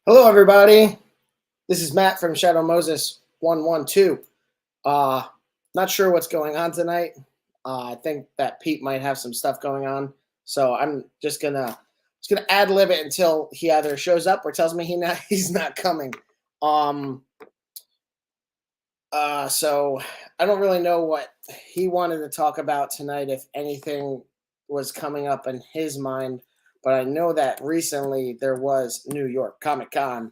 Hello, everybody. This is Matt from Shadow Moses 112. Uh, Not sure what's going on tonight. I think that Pete might have some stuff going on, so I'm just gonna ad lib it until he either shows up or tells me he's not coming. Um, so I don't really know what he wanted to talk about tonight, if anything was coming up in his mind. But I know that recently there was New York Comic Con.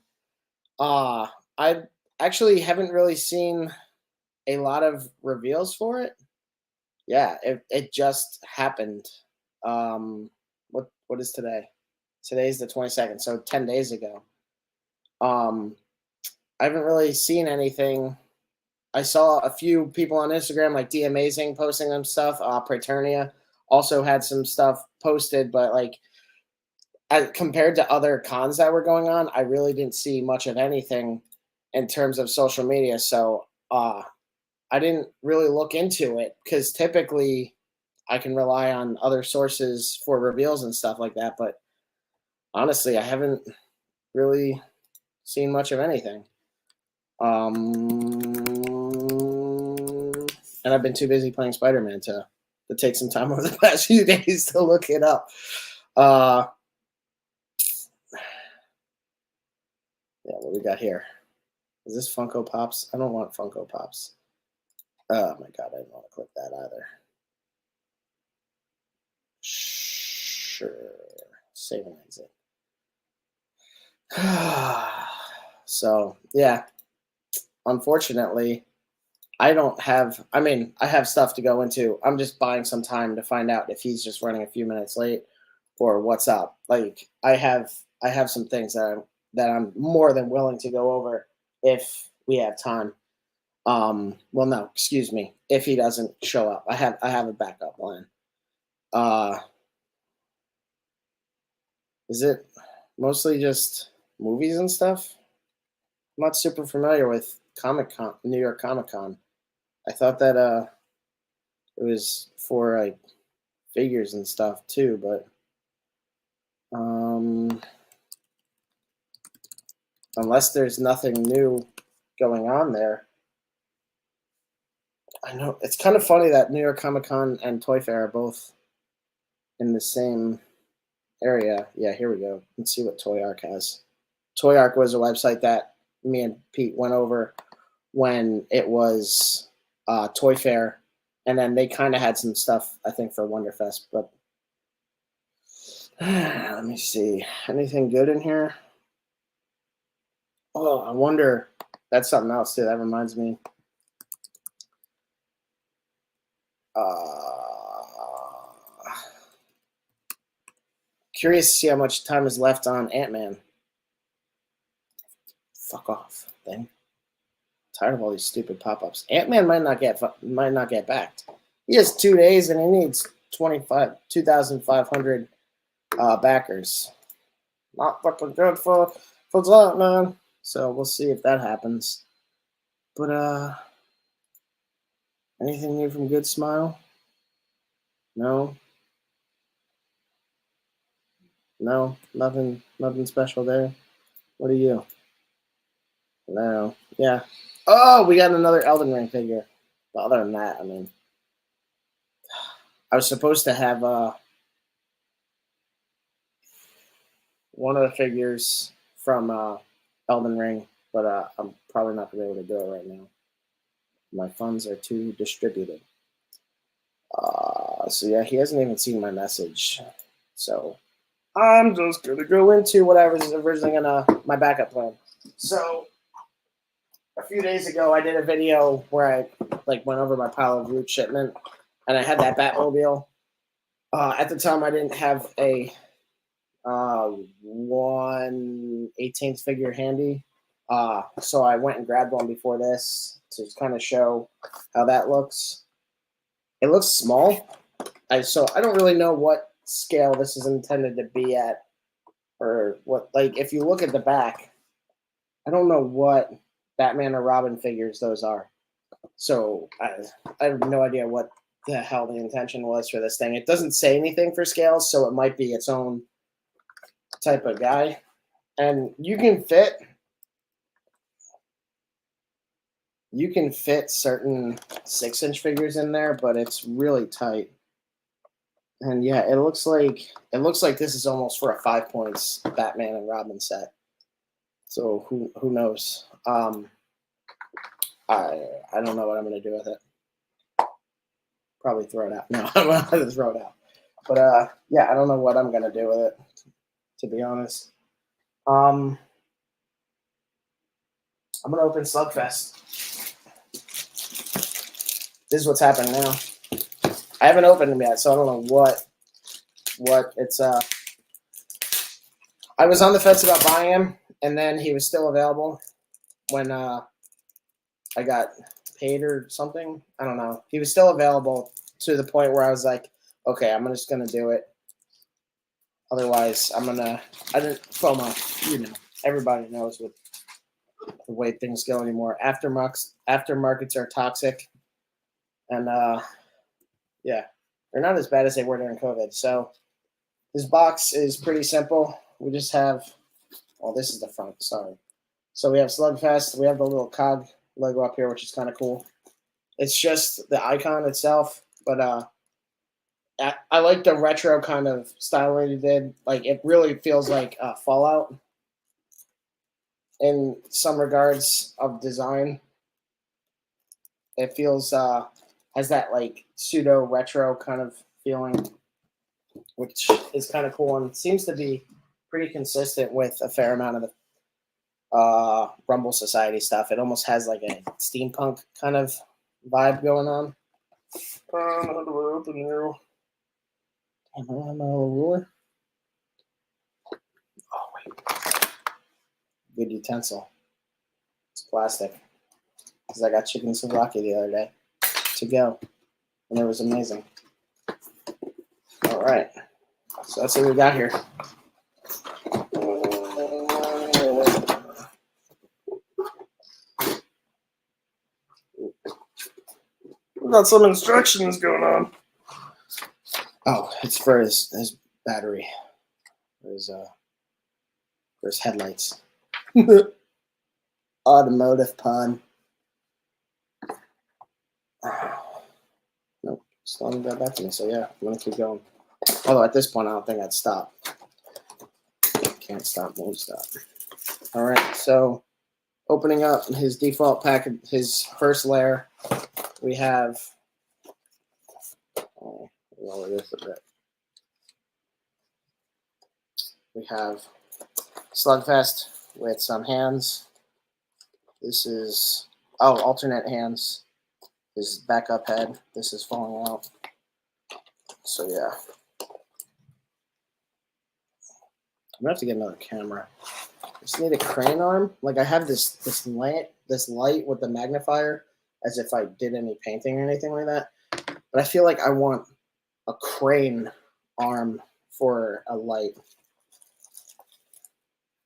Uh, I actually haven't really seen a lot of reveals for it. Yeah, it just happened. What is today? Today's the 22nd, so 10 days ago. Um, I haven't really seen anything. I saw a few people on Instagram like D Amazing posting them stuff. Praeternia also had some stuff posted, but like compared to other cons that were going on, I really didn't see much of anything in terms of social media. So I didn't really look into it because typically I can rely on other sources for reveals and stuff like that. But honestly, I haven't really seen much of anything. And I've been too busy playing Spider-Man to take some time over the past few days to look it up. Uh, yeah, what we got here? Is this Funko Pops? I don't want Funko Pops. Oh my god, I didn't want to click that either. Sure. Save and exit. So, yeah, unfortunately, I have stuff to go into. I'm just buying some time to find out if he's just running a few minutes late or what's up. Like I have some things that I'm more than willing to go over if we have time. Well, no, excuse me. If he doesn't show up, I have a backup plan. Uh, is it mostly just movies and stuff? I'm not super familiar with Comic Con, New York Comic Con. I thought that it was for like figures and stuff too, but um, unless there's nothing new going on there. I know it's kind of funny that New York Comic Con and Toy Fair are both in the same area. Yeah, here we go. Let's see what Toy Arc has. Toy Arc was a website that me and Pete went over when it was Toy Fair, and then they kind of had some stuff I think for Wonderfest. But let me see, anything good in here? Oh, I wonder. That's something else too. That reminds me. Uh, Curious to see how much time is left on Ant-Man. Fuck off, thing. Tired of all these stupid pop-ups. Ant-Man might not get backed. He has 2 days and he needs 2,500 backers. Not fucking good for that, man. So we'll see if that happens. But anything new from Good Smile? No, no, nothing special there. What are you? No, yeah. Oh, we got another Elden Ring figure. But other than that, I mean, I was supposed to have one of the figures from Elden Ring, but I'm probably not gonna be able to do it right now. My funds are too distributed. So yeah, he hasn't even seen my message. So I'm just gonna go into whatever is originally gonna my backup plan. So a few days ago, I did a video where I like went over my pile of loot shipment, and I had that Batmobile. At the time, I didn't have a 1/18 figure handy, so I went and grabbed one before this to kind of show how that looks. It looks small, so I don't really know what scale this is intended to be at, or what. Like, if you look at the back, I don't know what Batman or Robin figures those are. So I have no idea what the hell the intention was for this thing. It doesn't say anything for scales, so it might be its own type of guy. And you can fit certain 6-inch figures in there, but it's really tight. And yeah, it looks like this is almost for a 5 points Batman and Robin set. So who knows? I don't know what I'm gonna do with it. Probably throw it out. No, I'm gonna throw it out. But yeah, I don't know what I'm gonna do with it, to be honest. Um, I'm gonna open Slugfest. This is what's happening now. I haven't opened them yet, so I don't know what it's. I was on the fence about buying him, and then he was still available when I got paid or something. I don't know. He was still available to the point where I was like, okay, I'm just gonna do it. Otherwise, I didn't FOMO. Everybody knows what the way things go anymore. Aftermarkets are toxic, and yeah, they're not as bad as they were during COVID. So this box is pretty simple. We just have, well, this is the front. Sorry. So we have Slugfest. We have the little cog logo up here, which is kind of cool. It's just the icon itself, but I like the retro kind of styling he did. Like it really feels like Fallout in some regards of design. It feels has that like pseudo retro kind of feeling, which is kind of cool and seems to be pretty consistent with a fair amount of the Rumble Society stuff. It almost has like a steampunk kind of vibe going on. How do I open here? Am I on my little ruler? Oh wait, good utensil. It's plastic because I got chicken souvlaki the other day to go, and it was amazing. All right, so that's what we got here. We got some instructions going on. Oh, it's for his battery, for his headlights. Automotive pun. Nope, still haven't got back to me. So yeah, I'm gonna keep going. Although at this point, I don't think I'd stop. Can't stop, won't stop. All right, so opening up his default package, his first layer, we have. Oh, lower this a bit. We have Slugfest with some hands. This is alternate hands. His backup head. This is falling out. So yeah, I'm gonna have to get another camera. I just need a crane arm. Like I have this light with the magnifier, as if I did any painting or anything like that. But I feel like I want a crane arm for a light.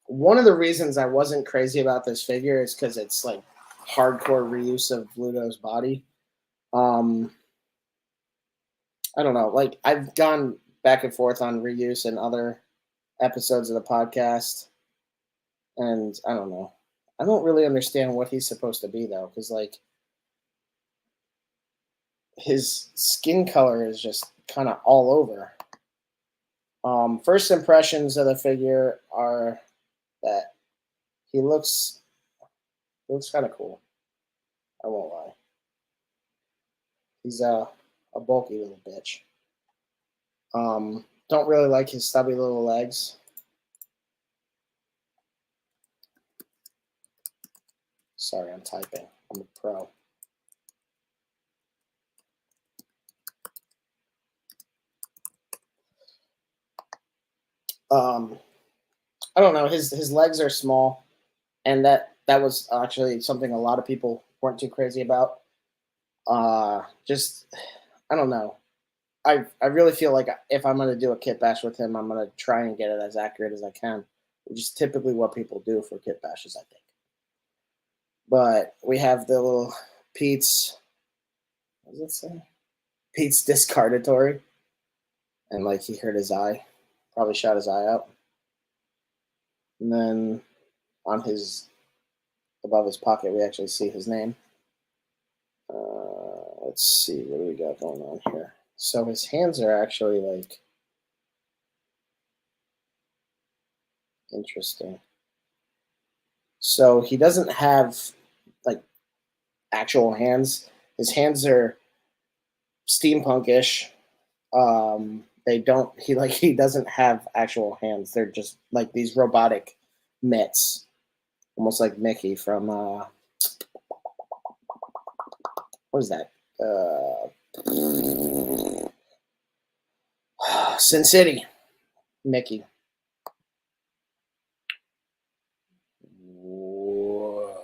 One of the reasons I wasn't crazy about this figure is because it's like hardcore reuse of Bluto's body. I don't know. Like I've gone back and forth on reuse in other episodes of the podcast, and I don't know. I don't really understand what he's supposed to be though, because like his skin color is just kind of all over. First impressions of the figure are that he looks kind of cool. I won't lie. He's a bulky little bitch. Don't really like his stubby little legs. Sorry, I'm typing. I'm a pro. I don't know. His legs are small, and that was actually something a lot of people weren't too crazy about. Just I don't know. I really feel like if I'm gonna do a kit bash with him, I'm gonna try and get it as accurate as I can, which is typically what people do for kit bashes, I think. But we have the little Pete's. What does it say? Pete's discardatory, and like he hurt his eye, probably shot his eye out. And then on his above his pocket, we actually see his name. Let's see, what do we got going on here? So his hands are actually like interesting. So he doesn't have like actual hands. His hands are steampunkish. They don't. He doesn't have actual hands. They're just like these robotic mitts, almost like Mickey from what is that? Sin City. Mickey. Whoa.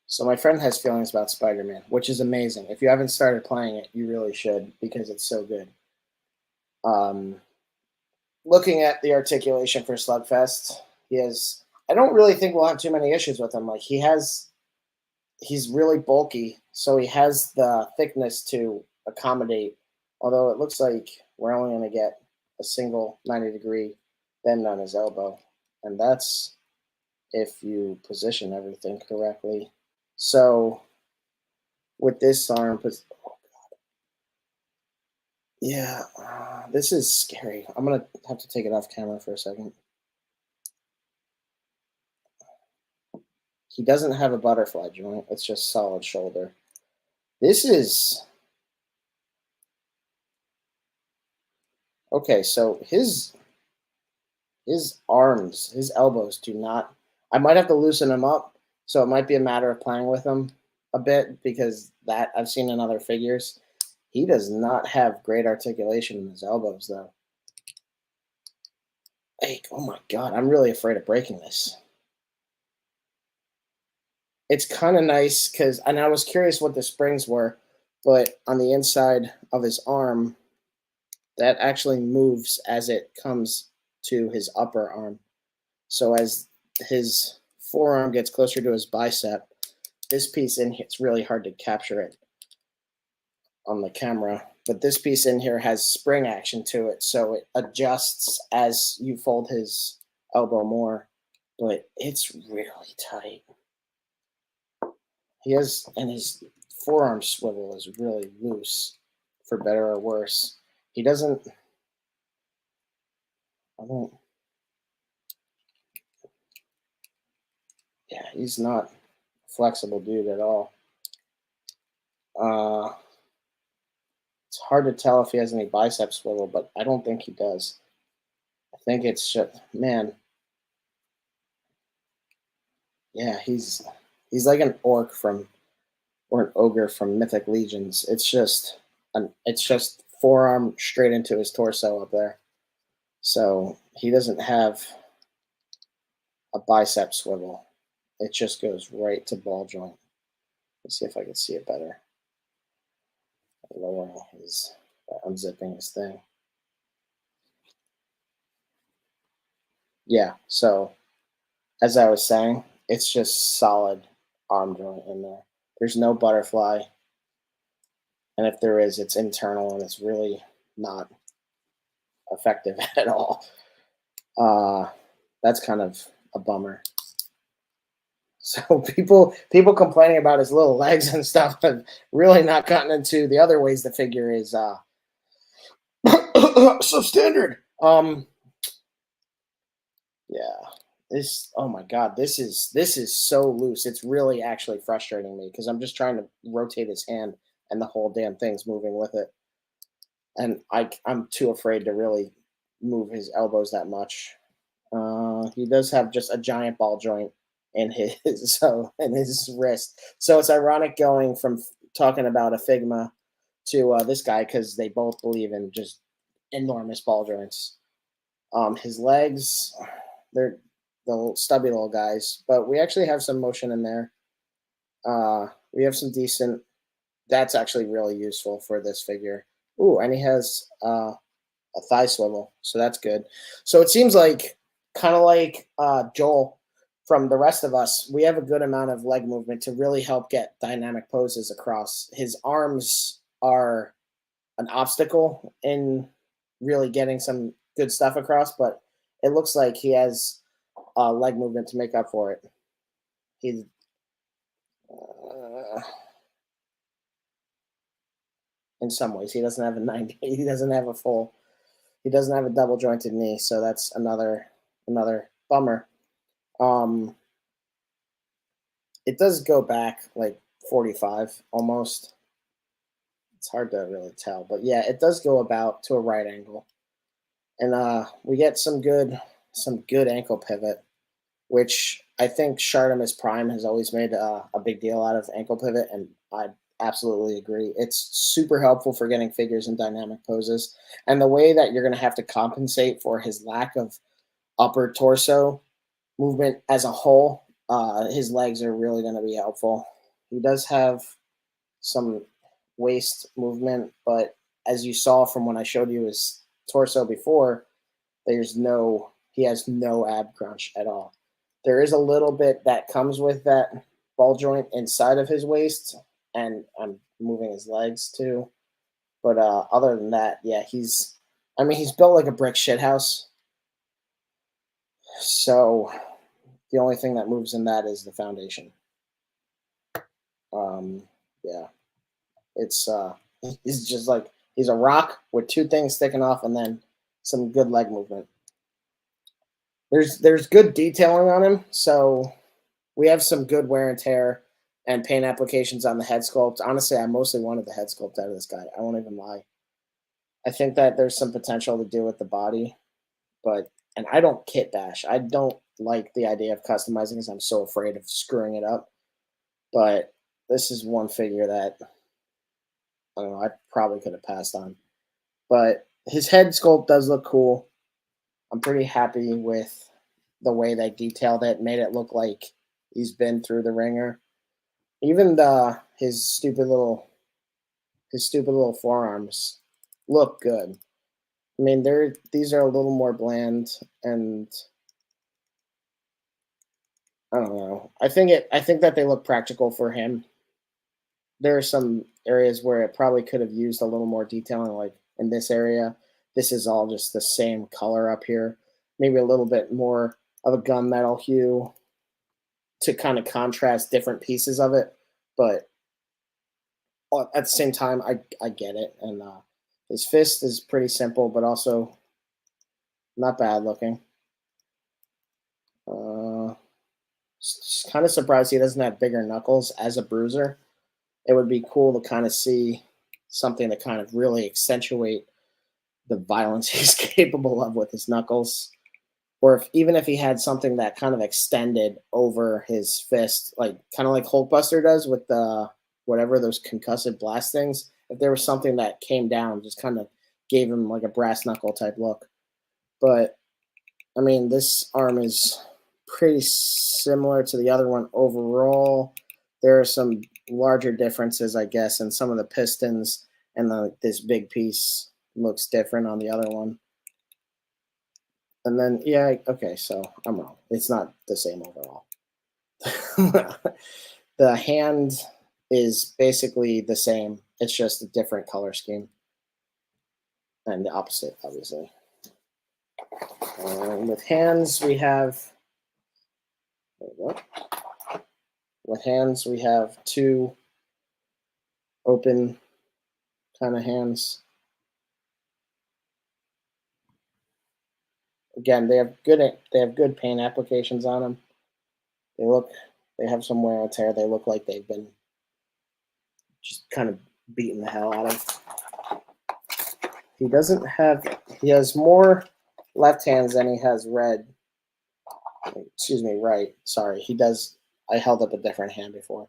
So my friend has feelings about Spider-Man, which is amazing. If you haven't started playing it, you really should because it's so good. Um, Looking at the articulation for Slugfest, he has. I don't really think we'll have too many issues with him. Like he's really bulky, so he has the thickness to accommodate. Although it looks like we're only going to get a single 90-degree bend on his elbow, and that's if you position everything correctly. So with this arm, yeah, this is scary. I'm gonna have to take it off camera for a second. He doesn't have a butterfly joint. It's just solid shoulder. This is okay. So his arms, his elbows do not. I might have to loosen him up. So it might be a matter of playing with him a bit because that I've seen in other figures. He does not have great articulation in his elbows though. Hey, oh my god, I'm really afraid of breaking this. It's kind of nice because, and I was curious what the springs were, but on the inside of his arm, that actually moves as it comes to his upper arm. So as his forearm gets closer to his bicep, this piece in here, it's really hard to capture it on the camera, but this piece in here has spring action to it, so it adjusts as you fold his elbow more, but it's really tight. He has, and his forearm swivel is really loose, for better or worse. He doesn't. I don't. Yeah, he's not a flexible dude at all. Uh, it's hard to tell if he has any bicep swivel, but I don't think he does. I think it's just man. Yeah, he's like an orc from or an ogre from Mythic Legions. It's just forearm straight into his torso up there. So he doesn't have a bicep swivel. It just goes right to ball joint. Let's see if I can see it better. Lowering his, unzipping his thing. Yeah. So as I was saying, it's just solid arm joint in there. There's no butterfly, and if there is, it's internal and it's really not effective at all. Uh, that's kind of a bummer. So people complaining about his little legs and stuff have really not gotten into the other ways the figure is substandard. Yeah. This oh my god, this is so loose. It's really actually frustrating me because I'm just trying to rotate his hand and the whole damn thing's moving with it. And I'm too afraid to really move his elbows that much. He does have just a giant ball joint in his in his wrist. So it's ironic going from talking about a Figma to this guy because they both believe in just enormous ball joints. His legs, they're the little stubby little guys, but we actually have some motion in there. We have some decent. That's actually really useful for this figure. Ooh, and he has a thigh swivel, so that's good. So it seems like kind of like Joel from the rest of us, we have a good amount of leg movement to really help get dynamic poses across. His arms are an obstacle in really getting some good stuff across, but it looks like he has leg movement to make up for it. He's in some ways he doesn't have a 90. He doesn't have a full. He doesn't have a double jointed knee, so that's another bummer. It does go back like 45 almost. It's hard to really tell, but yeah, it does go about to a right angle, and we get some good ankle pivot, which I think Shardamus Prime has always made a big deal out of ankle pivot, and I absolutely agree. It's super helpful for getting figures in dynamic poses, and the way that you're going to have to compensate for his lack of upper torso movement as a whole, his legs are really going to be helpful. He does have some waist movement, but as you saw from when I showed you his torso before, he has no ab crunch at all. There is a little bit that comes with that ball joint inside of his waist, and I'm moving his legs too. But other than that, yeah, he's built like a brick shithouse. So the only thing that moves in that is the foundation. Yeah, it's he's just like he's a rock with two things sticking off, and then some good leg movement. There's good detailing on him, so we have some good wear and tear and paint applications on the head sculpt. Honestly, I mostly wanted the head sculpt out of this guy. I won't even lie. I think that there's some potential to do with the body, and I don't kit bash. I don't like the idea of customizing because I'm so afraid of screwing it up. But this is one figure that I don't know. I probably could have passed on. But his head sculpt does look cool. I'm pretty happy with the way they detailed it, made it look like he's been through the ringer. Even his stupid little forearms look good. I mean, these are a little more bland, and I don't know. I think that they look practical for him. There are some areas where it probably could have used a little more detailing, like in this area. This is all just the same color up here. Maybe a little bit more of a gunmetal hue to kind of contrast different pieces of it. But at the same time, I get it. And his fist is pretty simple, but also not bad looking. Kind of surprised he doesn't have bigger knuckles as a bruiser. It would be cool to kind of see something to kind of really accentuate the violence he's capable of with his knuckles. Or even if he had something that kind of extended over his fist, like kind of like Hulkbuster does with the whatever those concussive blast things. If there was something that came down, just kind of gave him like a brass knuckle type look. But I mean, this arm is pretty similar to the other one overall. There are some larger differences, I guess, in some of the pistons, and this big piece looks different on the other one. And then, yeah, okay, so I'm wrong. It's not the same overall. The hand is basically the same. It's just a different color scheme. And the opposite, obviously. With hands, we have... There we go. With hands, we have two open kind of hands. Again, they have good paint applications on them. They have some wear and tear. They look like they've been just kind of beaten the hell out of. He has more left hands than he has right. Sorry, he does. I held up a different hand before.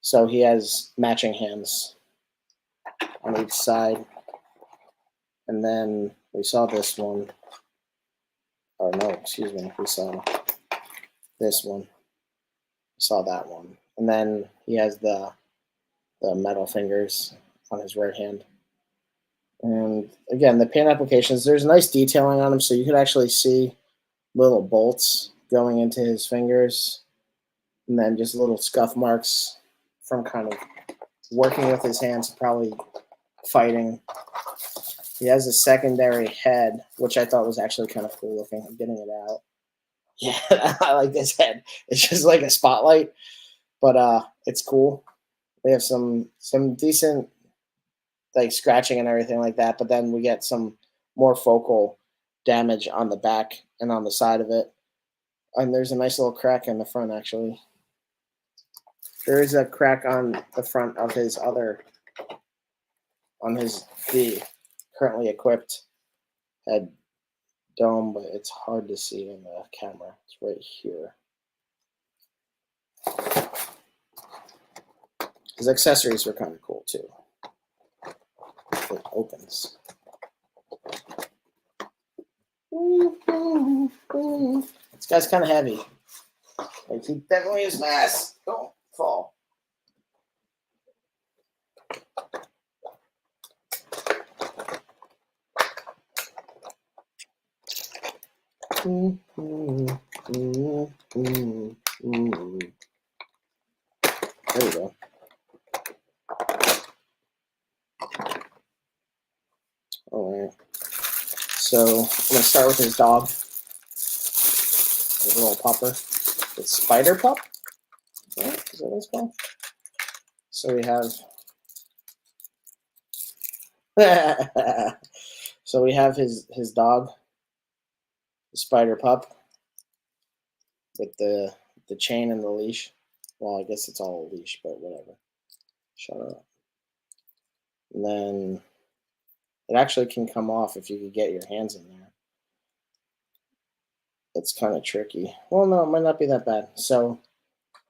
So he has matching hands on each side. And then we saw this one. Or no, excuse me. We saw this one. We saw that one. And then he has the metal fingers on his right hand. And again, the paint applications, there's nice detailing on them, so you could actually see little bolts going into his fingers, and then just little scuff marks from kind of working with his hands to probably fighting. He has a secondary head, which I thought was actually kind of cool looking. I'm getting it out. Yeah, I like this head. It's just like a spotlight, but it's cool. We have some decent like scratching and everything like that, but then we get some more focal damage on the back and on the side of it. And there's a nice little crack in the front actually. There is a crack on the front of his the currently equipped head dome, but it's hard to see in the camera. It's right here. His accessories were kind of cool too. It opens. This guy's kind of heavy. Like he definitely is fast. Don't fall. There we go. All right. So I'm gonna start with his dog. His little pupper. It's Spider Pup. Right? Is that what it's called? So we have. So we have his dog, Spider Pup, with the chain and the leash. Well, I guess it's all a leash, but whatever. Shut up. And then it actually can come off if you could get your hands in there. It's kind of tricky. Well, no, it might not be that bad. So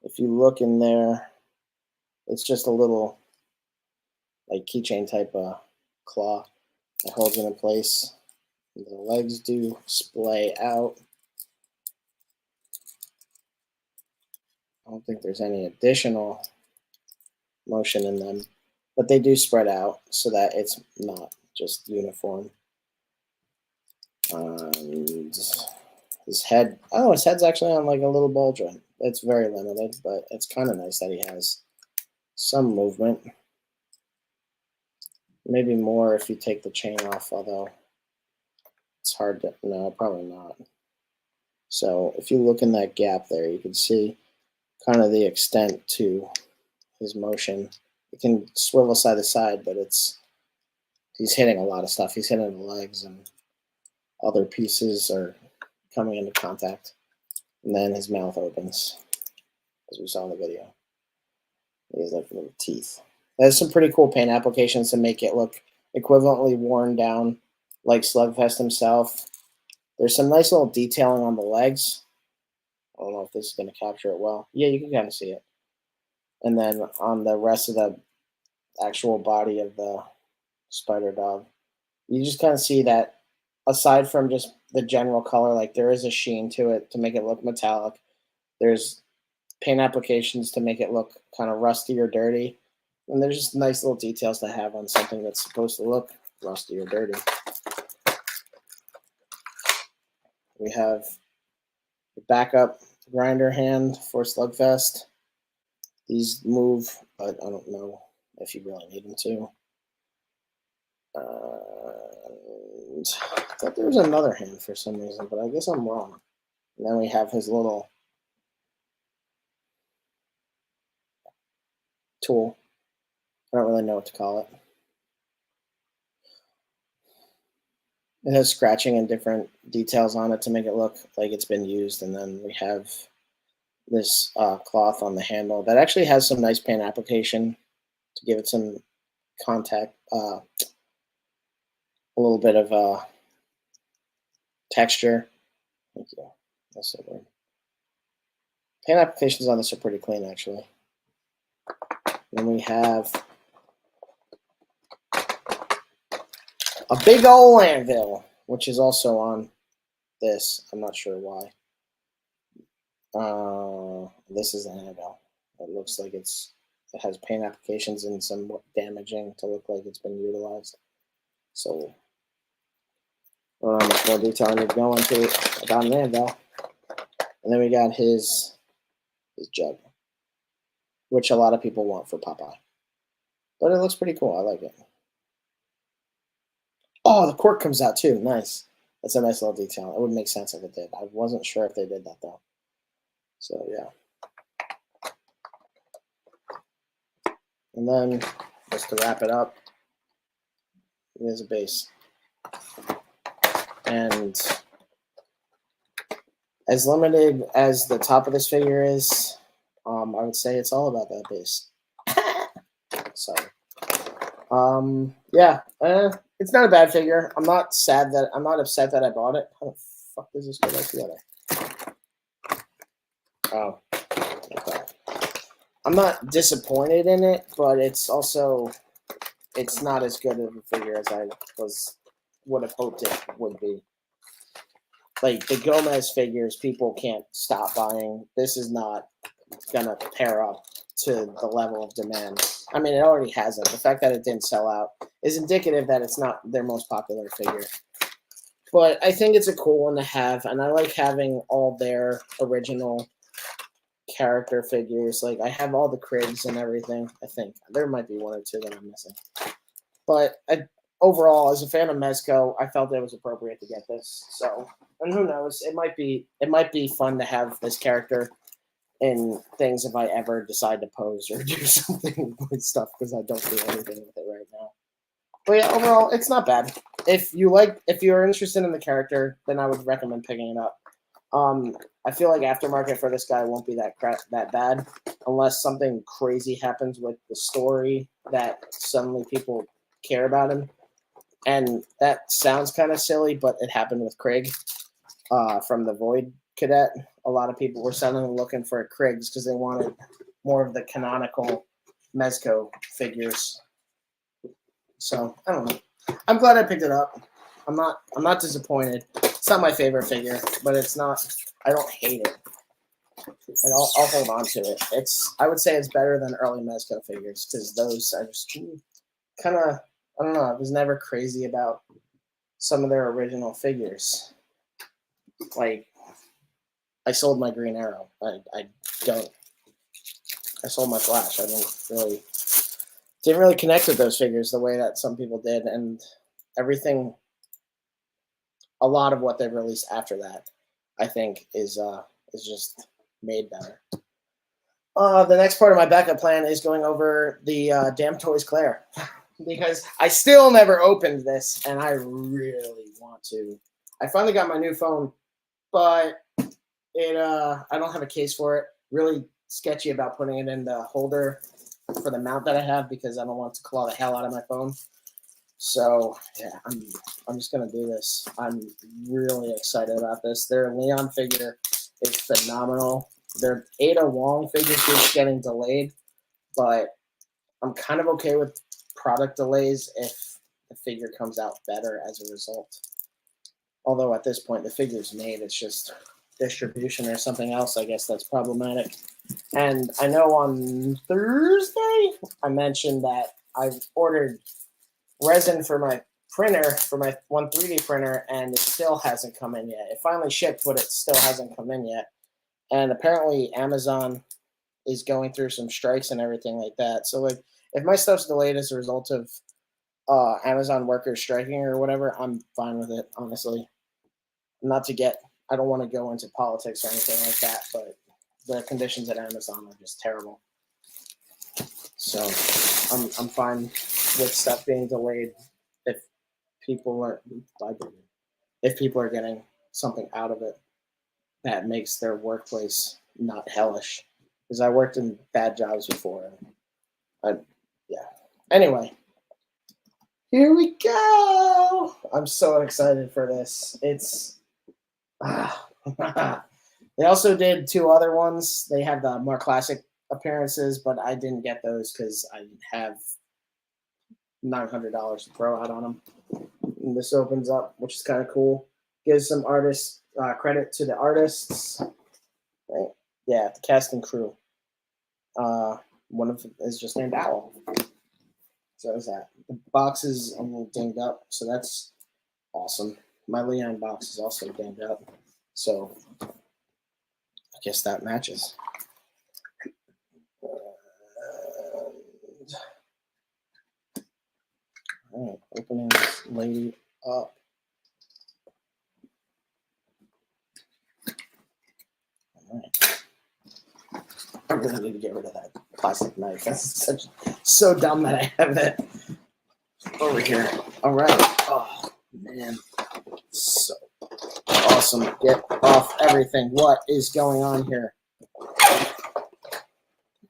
if you look in there, it's just a little like keychain type of claw that holds it in place. The legs do splay out. I don't think there's any additional motion in them, but they do spread out so that it's not just uniform. And his head, his head's actually on like a little ball joint. It's very limited, but it's kind of nice that he has some movement. Maybe more if you take the chain off, although it's hard to, no, probably not. So if you look in that gap there, you can see kind of the extent to his motion. It can swivel side to side, but he's hitting a lot of stuff. He's hitting the legs and other pieces are coming into contact. And then his mouth opens, as we saw in the video. He has like little teeth. There's some pretty cool paint applications to make it look equivalently worn down like Slugfest himself. There's some nice little detailing on the legs. I don't know if this is going to capture it well. Yeah, you can kind of see it. And then on the rest of the actual body of the spider dog, you just kind of see that aside from just the general color, like there is a sheen to it to make it look metallic. There's paint applications to make it look kind of rusty or dirty. And there's just nice little details to have on something that's supposed to look rusty or dirty. We have the backup grinder hand for Slugfest. These move, but I don't know if you really need them to. I thought there was another hand for some reason, but I guess I'm wrong. And then we have his little tool. I don't really know what to call it. It has scratching and different details on it to make it look like it's been used. And then we have this cloth on the handle that actually has some nice paint application to give it some contact, a little bit of texture. Thank you. That's the word. Paint applications on this are pretty clean, actually. Then we have a big old anvil, which is also on this. I'm not sure why. This is an anvil. It looks like it has paint applications and some damaging to look like it's been utilized. So, I don't know how much more detail I need to go into about an anvil. And then we got his jug, which a lot of people want for Popeye. But it looks pretty cool. I like it. Oh, the cork comes out too. Nice. That's a nice little detail. It would make sense if it did. I wasn't sure if they did that though. So yeah. And then just to wrap it up, here's a base. And as limited as the top of this figure is, I would say it's all about that base. So, yeah, it's not a bad figure. I'm not upset that I bought it. How the fuck does this go back together? Oh, okay. I'm not disappointed in it, but it's not as good of a figure as I would have hoped it would be. Like the Gomez figures, people can't stop buying. This is not gonna pair up to the level of demand. I mean, it already hasn't. The fact that it didn't sell out is indicative that it's not their most popular figure. But I think it's a cool one to have, and I like having all their original character figures. Like I have all the Kriggs and everything. I think there might be one or two that I'm missing. But overall, as a fan of Mezco, I felt it was appropriate to get this. So, and who knows? It might be fun to have this character in things if I ever decide to pose or do something with stuff, because I don't do anything with it right now. But yeah, overall, it's not bad. If you're interested in the character, then I would recommend picking it up. I feel like aftermarket for this guy won't be that bad unless something crazy happens with the story that suddenly people care about him. And that sounds kind of silly, but it happened with Craig from the Void Cadet. A lot of people were suddenly looking for Kriggs because they wanted more of the canonical Mezco figures. So I don't know. I'm glad I picked it up. I'm not disappointed. It's not my favorite figure, but it's not. I don't hate it, and I'll hold on to it. I would say it's better than early Mezco figures because those are just kind of. I don't know. I was never crazy about some of their original figures. Like I sold my Green Arrow. I sold my Flash. I didn't really connect with those figures the way that some people did, and everything. A lot of what they've released after that, I think, is just made better. The next part of my backup plan is going over the Damn Toys Claire because I still never opened this, and I really want to. I finally got my new phone, but I don't have a case for it. Really sketchy about putting it in the holder for the mount that I have because I don't want to claw the hell out of my phone. So yeah, I'm just gonna do this. I'm really excited about this. Their Leon figure is phenomenal. Their Ada Wong figure keeps getting delayed, but I'm kind of okay with product delays if the figure comes out better as a result. Although at this point the figure's made, it's just distribution or something else, I guess, that's problematic. And I know on Thursday I mentioned that I've ordered resin for my printer, for my 3D printer, and it still hasn't come in yet. It finally shipped, but it still hasn't come in yet. And apparently Amazon is going through some strikes and everything like that. So like if my stuff's delayed as a result of Amazon workers striking or whatever, I'm fine with it, honestly. I don't want to go into politics or anything like that, but the conditions at Amazon are just terrible. So I'm fine with stuff being delayed if people are getting something out of it that makes their workplace not hellish. Because I worked in bad jobs before. Yeah. Anyway, here we go. I'm so excited for this. They also did 2 other ones. They have the more classic appearances, but I didn't get those because I have $900 to throw out on them. And this opens up, which is kind of cool. Gives some artists credit to the artists. Right? Yeah, the cast and crew. One of them is just named Owl. So is that. The box is a little dinged up, so that's awesome. My Leon box is also dinged up, so I guess that matches. All right, opening this lady up. All right. I really need to get rid of that plastic knife. That's so dumb that I have it over here. All right. Oh, man. So awesome. Get off everything. What is going on here?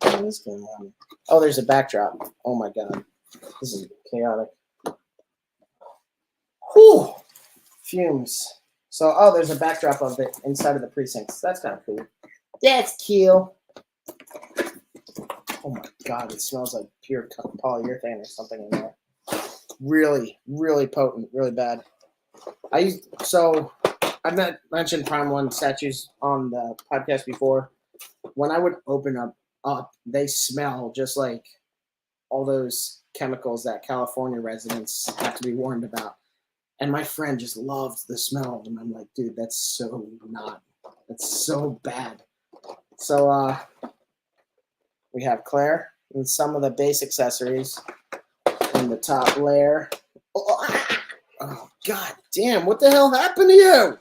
What is going on? Oh, there's a backdrop. Oh, my God. This is chaotic. Whew. Fumes. So, oh, there's a backdrop of it inside of the precincts. That's kind of cool. That's cute. Oh my God, it smells like pure polyurethane or something in there. Really, really potent, really bad. I mentioned Prime One statues on the podcast before. When I would open up, they smell just like all those chemicals that California residents have to be warned about. And my friend just loved the smell of them. I'm like, dude, that's so bad. So we have Claire and some of the base accessories in the top layer. Oh, God damn, what the hell happened to you?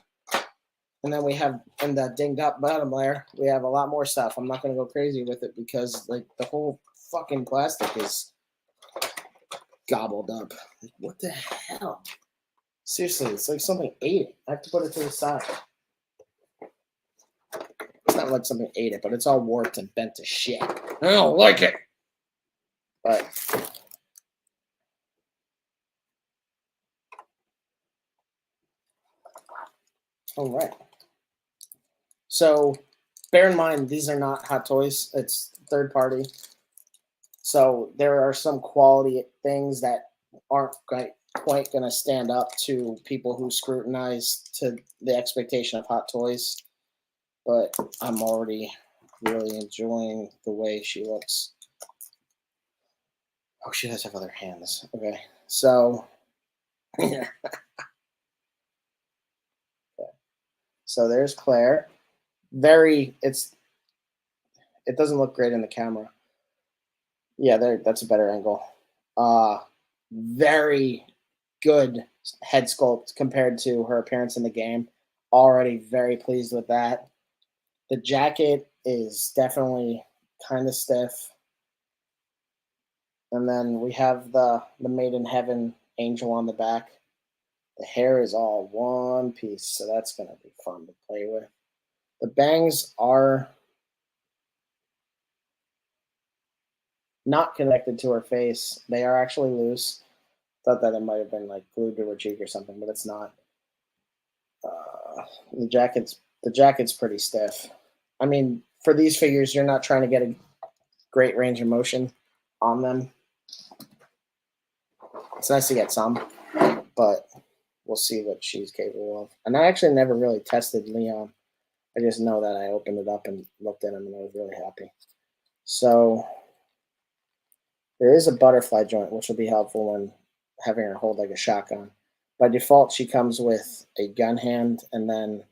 And then we have in the dinged up bottom layer, we have a lot more stuff. I'm not going to go crazy with it because like the whole fucking plastic is gobbled up. Like, what the hell? Seriously, it's like something ate it. I have to put it to the side. It's not like something ate it, but it's all warped and bent to shit. I don't like it. But all right. So bear in mind, these are not Hot Toys. It's third party. So there are some quality things that aren't quite going to stand up to people who scrutinize to the expectation of Hot Toys. But I'm already really enjoying the way she looks. Oh, she does have other hands. Okay. So, okay. So there's Claire. It doesn't look great in the camera. Yeah, that's a better angle. Very good head sculpt compared to her appearance in the game. Already very pleased with that. The jacket is definitely kind of stiff. And then we have the Made in Heaven angel on the back. The hair is all one piece, so that's going to be fun to play with. The bangs are not connected to her face. They are actually loose. Thought that it might have been like glued to her cheek or something, but it's not. The jacket's pretty stiff. I mean, for these figures, you're not trying to get a great range of motion on them. It's nice to get some, but we'll see what she's capable of. And I actually never really tested Leon. I just know that I opened it up and looked at him, and I was really happy. So there is a butterfly joint, which will be helpful when having her hold like a shotgun. By default, she comes with a gun hand and then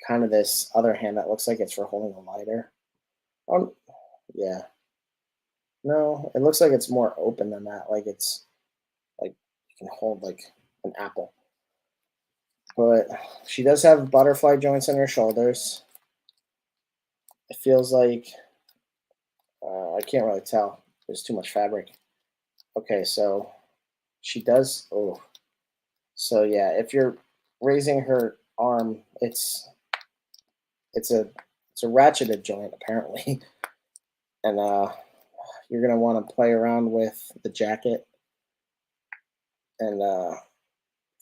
kind of this other hand that looks like it's for holding a lighter. Yeah. No, it looks like it's more open than that. Like it's like you can hold like an apple. But she does have butterfly joints in her shoulders. It feels like I can't really tell. There's too much fabric. Okay, so she does. Oh, so yeah. If you're raising her arm, it's a ratcheted joint apparently, and you're gonna want to play around with the jacket and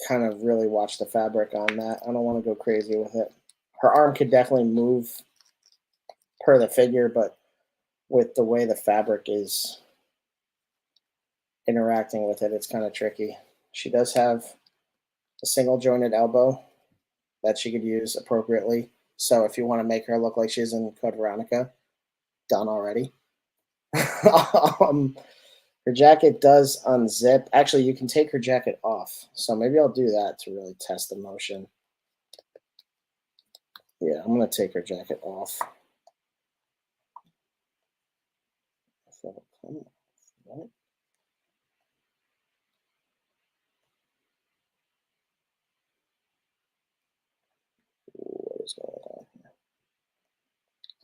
kind of really watch the fabric on that. I don't want to go crazy with it. Her arm could definitely move per the figure, but with the way the fabric is interacting with it, it's kind of tricky. She does have a single jointed elbow that she could use appropriately. So if you want to make her look like she's in Code Veronica, done already. Her jacket does unzip. Actually, you can take her jacket off. So maybe I'll do that to really test the motion. Yeah, I'm going to take her jacket off. what's going on here.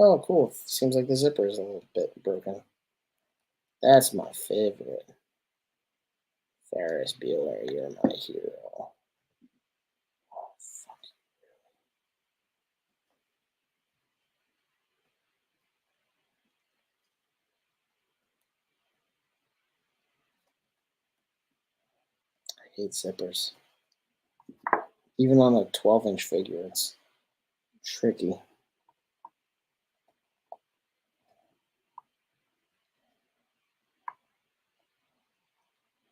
Oh, cool. Seems like the zipper is a little bit broken. That's my favorite. Ferris Bueller, you're my hero. Oh, fuck. I hate zippers. Even on a 12-inch figure, it's tricky.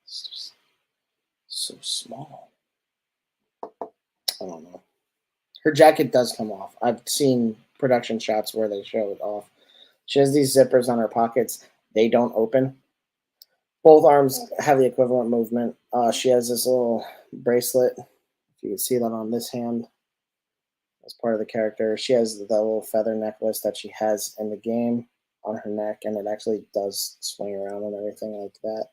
It's just so small. I don't know. Her jacket does come off. I've seen production shots where they show it off. She has these zippers on her pockets. They don't open. Both arms have the equivalent movement. She has this little bracelet. If you can see that on this hand, as part of the character. She has the little feather necklace that she has in the game on her neck, and it actually does swing around and everything like that.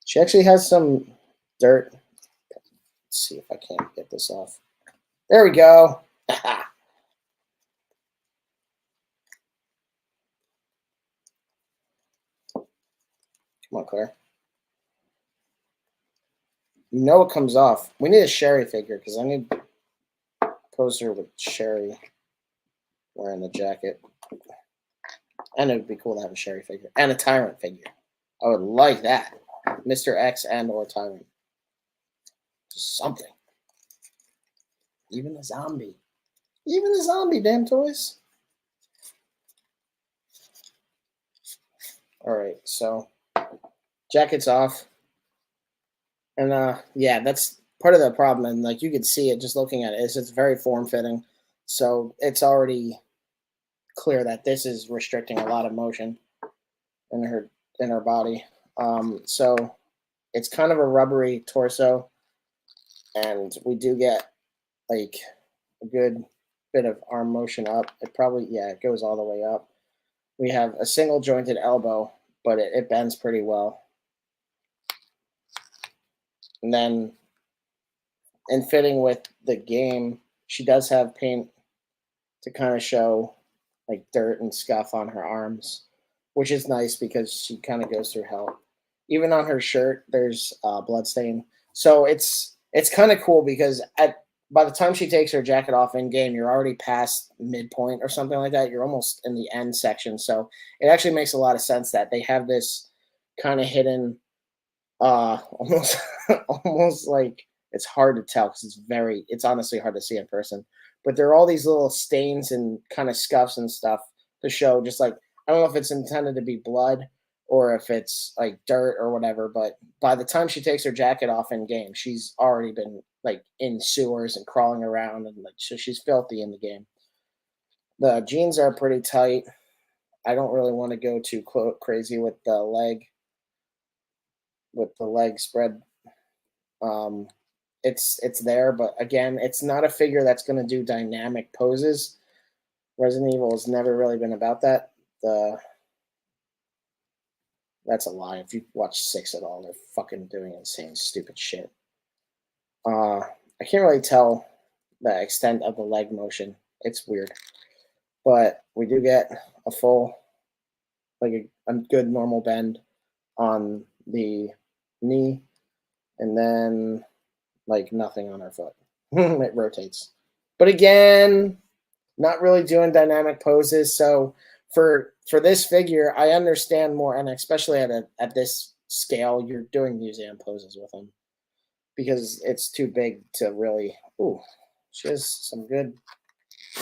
She actually has some dirt. Let's see if I can't get this off. There we go. Come on, Claire. You know it comes off. We need a Sherry figure because I need a poster with Sherry wearing the jacket. And it would be cool to have a Sherry figure and a Tyrant figure. I would like that. Mr. X and or Tyrant. Just something. Even a zombie. Even a zombie, damn toys. Alright, so jacket's off. And yeah, that's part of the problem. And like you could see it just looking at it, it's very form fitting. So it's already clear that this is restricting a lot of motion in her body. So it's kind of a rubbery torso, and we do get like a good bit of arm motion up. It probably, yeah, it goes all the way up. We have a single jointed elbow, but it bends pretty well. And then in fitting with the game, she does have paint to kind of show like dirt and scuff on her arms, which is nice because she kind of goes through hell. Even on her shirt, there's blood stain. So it's kind of cool because by the time she takes her jacket off in game, you're already past midpoint or something like that. You're almost in the end section. So it actually makes a lot of sense that they have this kind of hidden, almost almost like it's hard to tell because it's honestly hard to see in person. But there are all these little stains and kind of scuffs and stuff to show, just like, I don't know if it's intended to be blood or if it's like dirt or whatever, but by the time she takes her jacket off in game, she's already been like in sewers and crawling around, and like so she's filthy in the game. The jeans are pretty tight. I don't really want to go too crazy with the leg spread. Um, it's there, but again, it's not a figure that's going to do dynamic poses. Resident Evil has never really been about that. That's a lie. If you watch 6 at all, they're fucking doing insane, stupid shit. I can't really tell the extent of the leg motion. It's weird, but we do get a full, like a good normal bend on the knee, and then like nothing on our foot. It rotates, but again, not really doing dynamic poses. So for this figure, I understand more, and especially at this scale, you're doing museum poses with him because it's too big to really. Ooh, she has some good.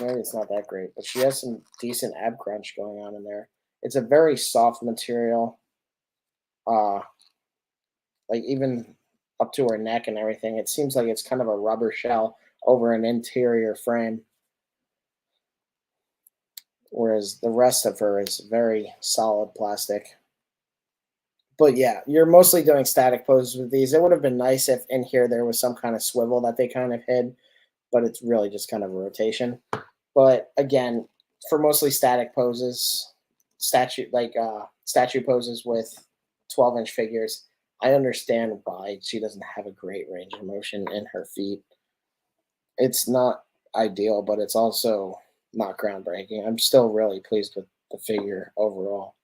Maybe it's not that great, but she has some decent ab crunch going on in there. It's a very soft material. Like even up to her neck and everything, it seems like it's kind of a rubber shell over an interior frame, whereas the rest of her is very solid plastic. But yeah, you're mostly doing static poses with these. It would have been nice if in here there was some kind of swivel that they kind of hid, but it's really just kind of a rotation. But again, for mostly static poses, statue poses with 12-inch figures, I understand why she doesn't have a great range of motion in her feet. It's not ideal, but it's also not groundbreaking. I'm still really pleased with the figure overall.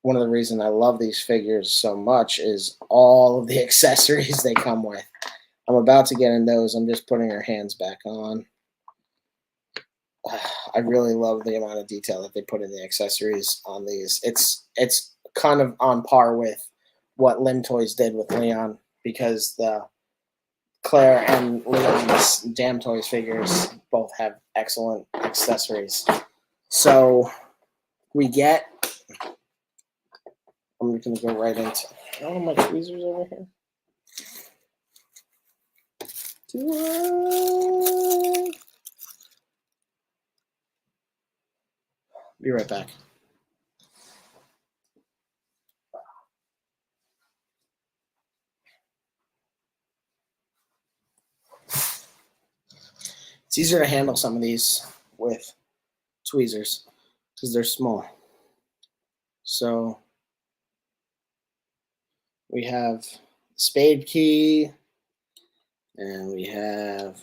One of the reasons I love these figures so much is all of the accessories they come with. I'm about to get in those. I'm just putting her hands back on. I really love the amount of detail that they put in the accessories on these. It's kind of on par with what Lim Toys did with Leon, because the Claire and Leon's Jam Toys figures both have excellent accessories. So we get. I'm going to go right into all my tweezers over here. Be right back. It's easier to handle some of these with tweezers because they're small. So we have spade key, and we have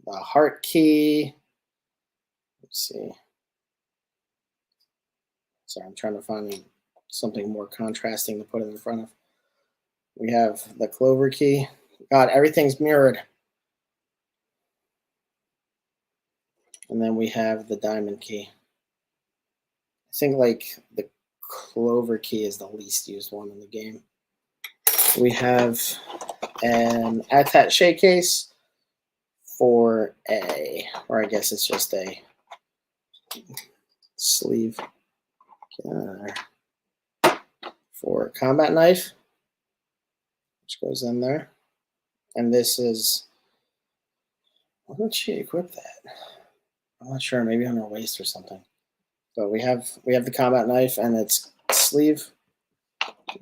the heart key. Let's see. Sorry, I'm trying to find something more contrasting to put in front of. We have the clover key. God, everything's mirrored. And then we have the diamond key. I think like the clover key is the least used one in the game. We have an attaché case for or I guess it's just a sleeve for combat knife, which goes in there. And this is, why did she equip that? I'm not sure, maybe on her waist or something. But we have the combat knife and its sleeve.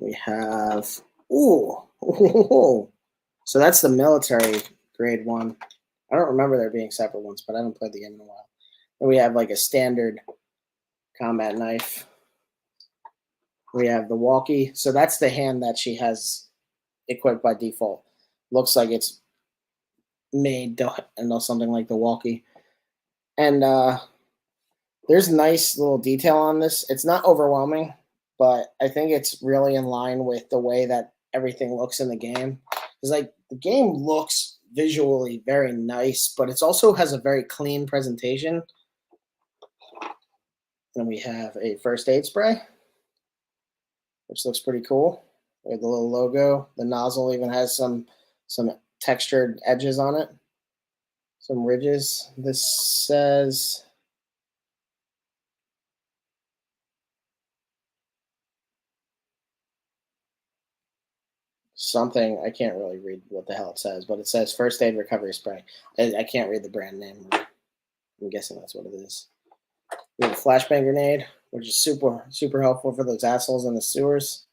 We have, so that's the military grade one. I don't remember there being separate ones, but I haven't played the game in a while. And we have like a standard combat knife. We have the walkie. So that's the hand that she has equipped by default. Looks like it's made to handle something like the walkie. And there's nice little detail on this. It's not overwhelming, but I think it's really in line with the way that everything looks in the game. It's like the game looks visually very nice, but it also has a very clean presentation. And we have a first aid spray, which looks pretty cool. We have the little logo. The nozzle even has some textured edges on it, some ridges. This says something. I can't really read what the hell it says, but it says first aid recovery spray. I can't read the brand name. I'm guessing that's what it is. We have a flashbang grenade, which is super helpful for those assholes in the sewers.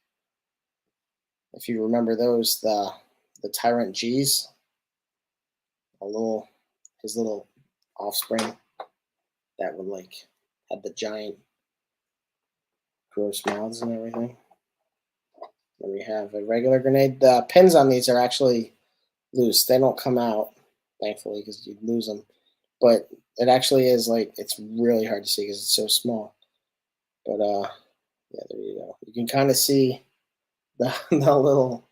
If you remember those, the Tyrant G's, his little offspring that would like had the giant gross mouths and everything. Then we have a regular grenade. The pins on these are actually loose. They don't come out, thankfully, because you'd lose them. But it actually is like, it's really hard to see because it's so small. But yeah, there you go. You can kind of see the little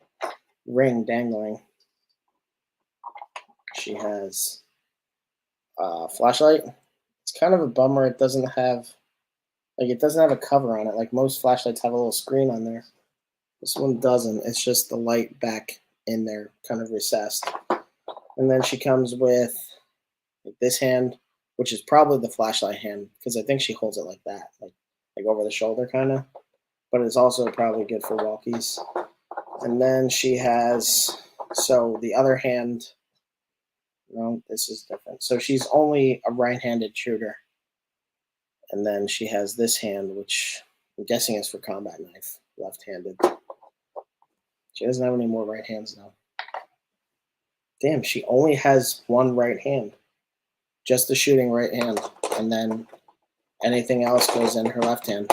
ring dangling. She has a flashlight. It's kind of a bummer it doesn't have a cover on it. Like most flashlights have a little screen on there. This one doesn't. It's just the light back in there, kind of recessed. And then she comes with this hand, which is probably the flashlight hand, because I think she holds it like that, like over the shoulder kind of. But it's also probably good for walkies. And then she has, so the other hand, no, this is different. So she's only a right-handed shooter. And then she has this hand, which I'm guessing is for combat knife, left-handed. She doesn't have any more right hands now. Damn, she only has one right hand. Just the shooting right hand. And then anything else goes in her left hand.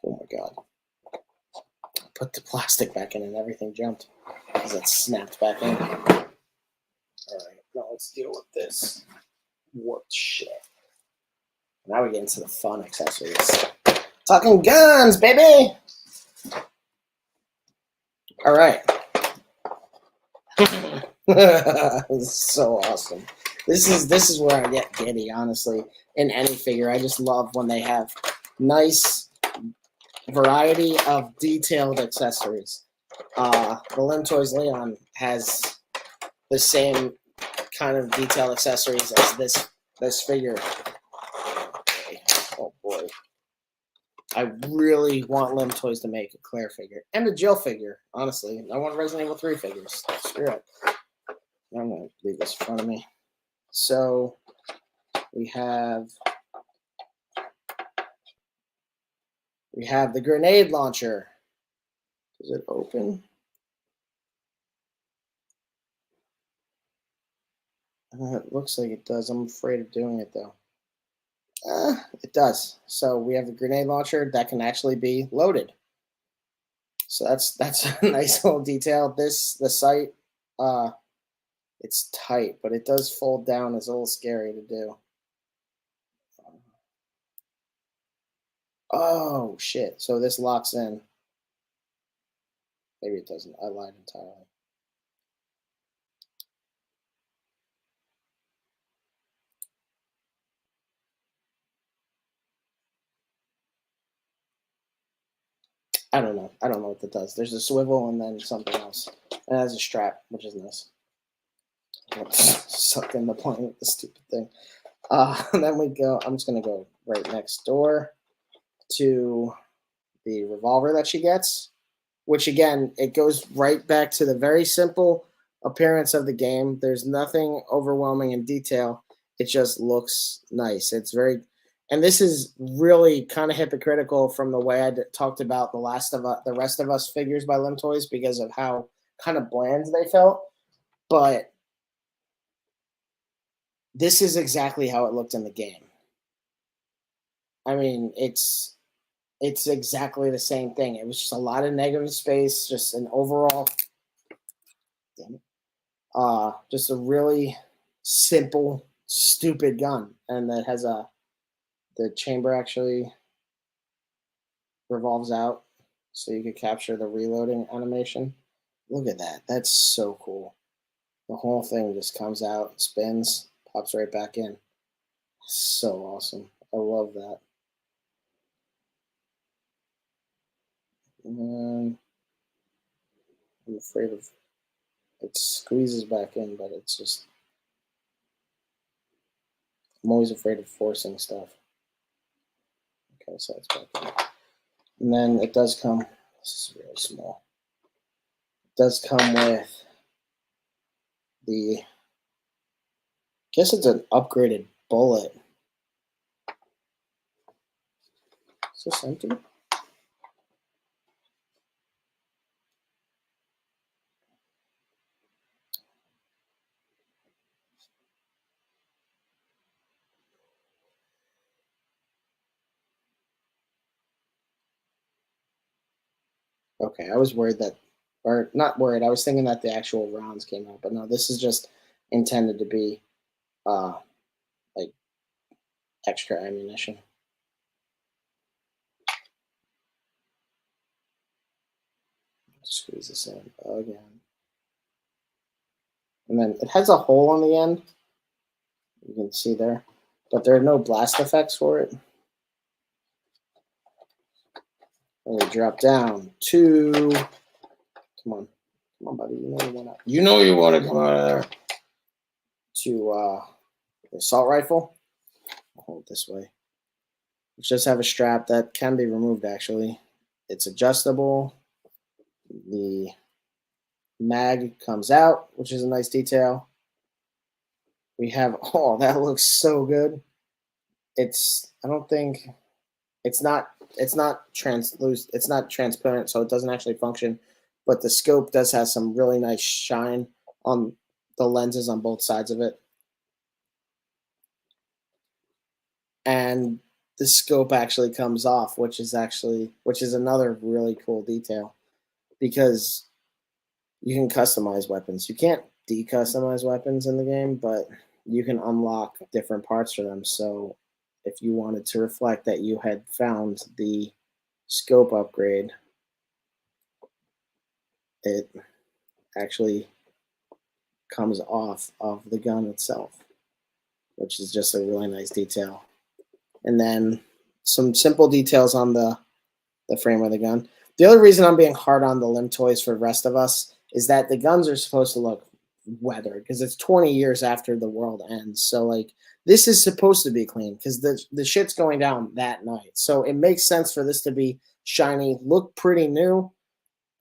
Oh my god. Put the plastic back in and everything jumped because it snapped back in. All right, now let's deal with this warped shit. Now we get into the fun accessories. Talking guns, baby! All right. This is so awesome. This is where I get giddy, honestly, in any figure. I just love when they have nice variety of detailed accessories. The Lim Toys Leon has the same kind of detailed accessories as this figure. Oh boy. I really want Lim Toys to make a Claire figure and a Jill figure, honestly. I want Resident Evil 3 figures. Screw it. I'm going to leave this in front of me. So we have the grenade launcher. Does it open? It looks like it does. I'm afraid of doing it though. It does. So we have a grenade launcher that can actually be loaded. So that's a nice little detail. The sight, it's tight, but it does fold down. It's a little scary to do. Oh shit! So this locks in. Maybe it doesn't. I lied entirely. I don't know. I don't know what that does. There's a swivel and then something else. And it has a strap, which is nice. Sucked in the point with the stupid thing. And then we go. I'm just gonna go right next door to the revolver that she gets, which again, it goes right back to the very simple appearance of the game. There's nothing overwhelming in detail. It just looks nice. It's very, and this is really kind of hypocritical from the way I talked about the rest of us figures by Lim Toys because of how kind of bland they felt. But this is exactly how it looked in the game. I mean, it's exactly the same thing. It was just a lot of negative space, just an overall, just a really simple, stupid gun, and that has the chamber actually revolves out, so you could capture the reloading animation. Look at that. That's so cool. The whole thing just comes out, spins, pops right back in. So awesome. I love that. And I'm afraid of it squeezes back in, but it's just I'm always afraid of forcing stuff. Okay, so it's back in. And then it does come, this is really small. It does come with I guess it's an upgraded bullet. Is this empty? Okay, I was worried that, or not worried, I was thinking that the actual rounds came out, but no, this is just intended to be like extra ammunition. Squeeze this in again. And then it has a hole on the end. You can see there, but there are no blast effects for it. And we drop down to, come on, buddy, you know you want to come out of there. To the assault rifle. I'll hold it this way. Which does have a strap that can be removed actually. It's adjustable. The mag comes out, which is a nice detail. We have, oh, that looks so good. I don't think it's not translucent, it's not transparent, so it doesn't actually function, but the scope does have some really nice shine on the lenses on both sides of it. And the scope actually comes off, which is another really cool detail, because you can customize weapons. You can't decustomize weapons in the game, but you can unlock different parts for them. So if you wanted to reflect that you had found the scope upgrade, it actually comes off of the gun itself, which is just a really nice detail. And then some simple details on the frame of the gun. The other reason I'm being hard on the limb toys for the rest of us is that the guns are supposed to look weathered because it's 20 years after the world ends. So like this is supposed to be clean because the shit's going down that night. So it makes sense for this to be shiny, look pretty new,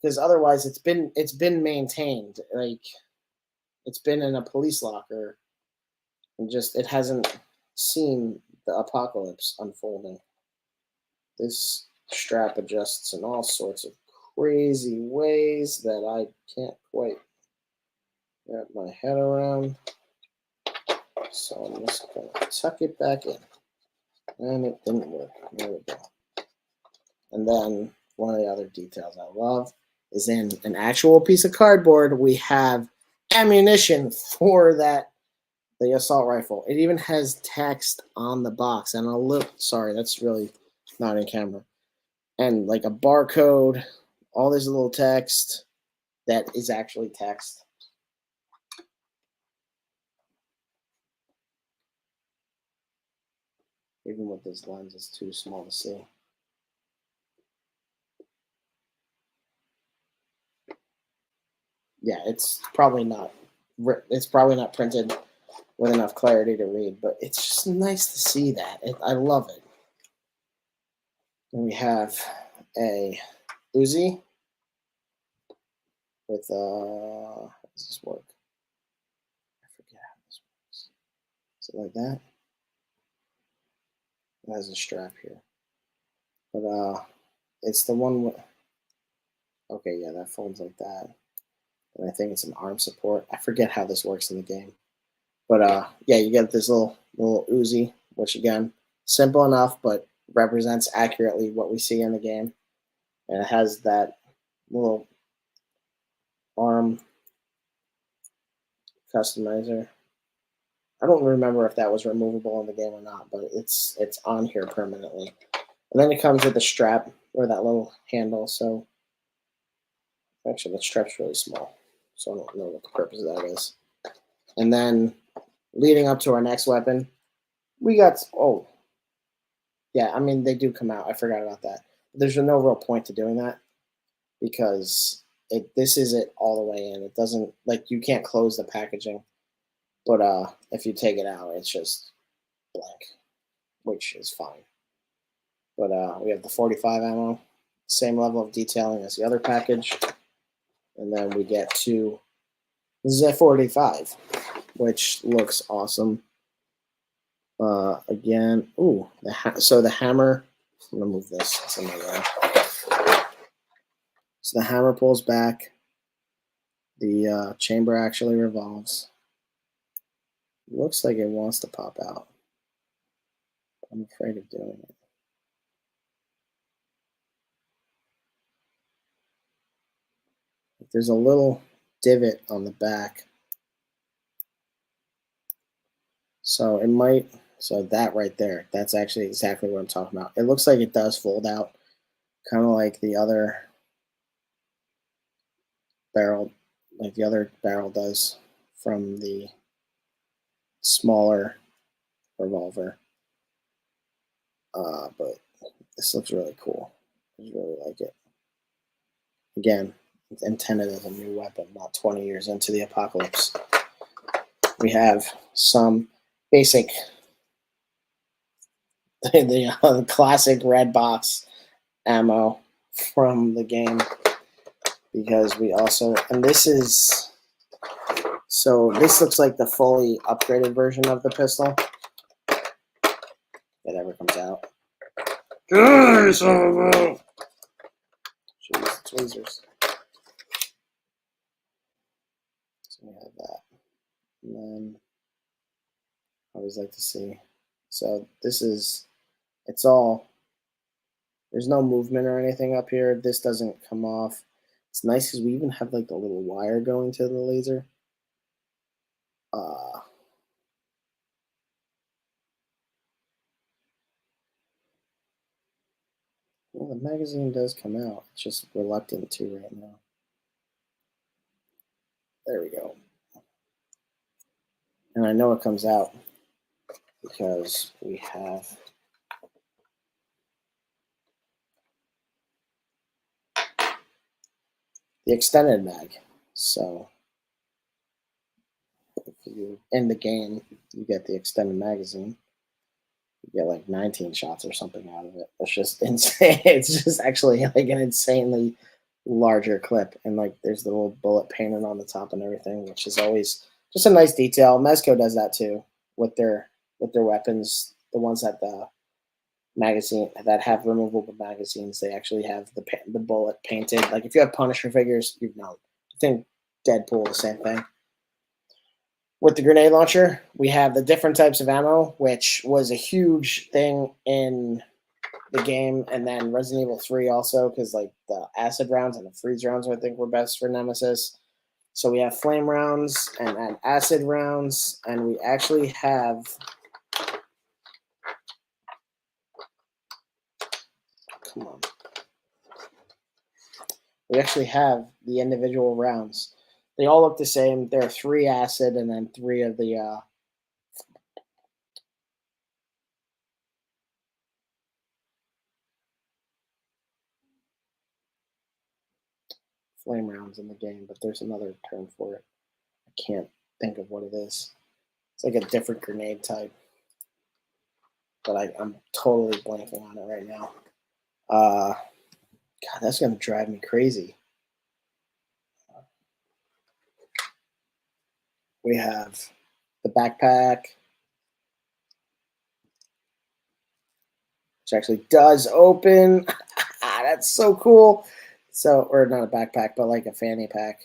because otherwise it's been maintained. Like it's been in a police locker and just it hasn't seen the apocalypse unfolding. This strap adjusts in all sorts of crazy ways that I can't quite wrap my head around. So I'm just going to tuck it back in. And it didn't work. There we go. And then one of the other details I love is in an actual piece of cardboard, we have ammunition for the assault rifle. It even has text on the box. And a little, sorry, that's really not in camera. And like a barcode, all this little text that is actually text. Even with this lens, it's too small to see. Yeah, it's probably not printed with enough clarity to read, but it's just nice to see that. I love it. And we have a Uzi with how does this work? I forget how this works. Is it like that? It has a strap here. But it's the one with, okay, yeah, that folds like that. And I think it's an arm support. I forget how this works in the game. But yeah, you get this little Uzi, which again, simple enough, but represents accurately what we see in the game. And it has that little arm customizer. I don't remember if that was removable in the game or not, but it's on here permanently. And then it comes with a strap or that little handle. So actually, the strap's really small, so I don't know what the purpose of that is. And then leading up to our next weapon, we got yeah, I mean they do come out. I forgot about that. There's no real point to doing that because this is it all the way in. It doesn't like you can't close the packaging, but if you take it out, it's just blank, which is fine. But we have the 45 ammo, same level of detailing as the other package, and then we get to the 45, which looks awesome. Again, ooh, so the hammer. I'm gonna move this. It's in my way. So the hammer pulls back. The chamber actually revolves. Looks like it wants to pop out. I'm afraid of doing it. There's a little divot on the back. So it might, so that right there, that's actually exactly what I'm talking about. It looks like it does fold out, kind of like the other barrel, like the other barrel does from the smaller revolver. But this looks really cool. I really like it. Again, it's intended as a new weapon, not 20 years into the apocalypse. We have some basic, the classic red box ammo from the game, because we also, and this is, so this looks like the fully upgraded version of the pistol. If it ever comes out. Jeez, tweezers. So we have that. And then I always like to see. So this is, it's all, there's no movement or anything up here. This doesn't come off. It's nice because we even have like the little wire going to the laser. Well, the magazine does come out. It's just reluctant to right now. There we go. And I know it comes out because we have the extended mag. So if you in the game, you get the extended magazine. You get like 19 shots or something out of it. It's just insane. It's just actually like an insanely larger clip, and like there's the little bullet painted on the top and everything, which is always just a nice detail. Mezco does that too with their weapons. The ones that the magazine that have removable magazines, they actually have the bullet painted. Like if you have Punisher figures, you know. I think Deadpool the same thing. With the grenade launcher, we have the different types of ammo, which was a huge thing in the game, and then Resident Evil 3 also, because like the acid rounds and the freeze rounds I think were best for Nemesis. So we have flame rounds and acid rounds, and we actually have come on. We actually have the individual rounds. They all look the same. There are 3 acid and then 3 of the flame rounds in the game, but there's another term for it. I can't think of what it is. It's like a different grenade type, but I'm totally blanking on it right now. God, that's gonna drive me crazy. We have the backpack, which actually does open. That's so cool. So, or not a backpack, but like a fanny pack.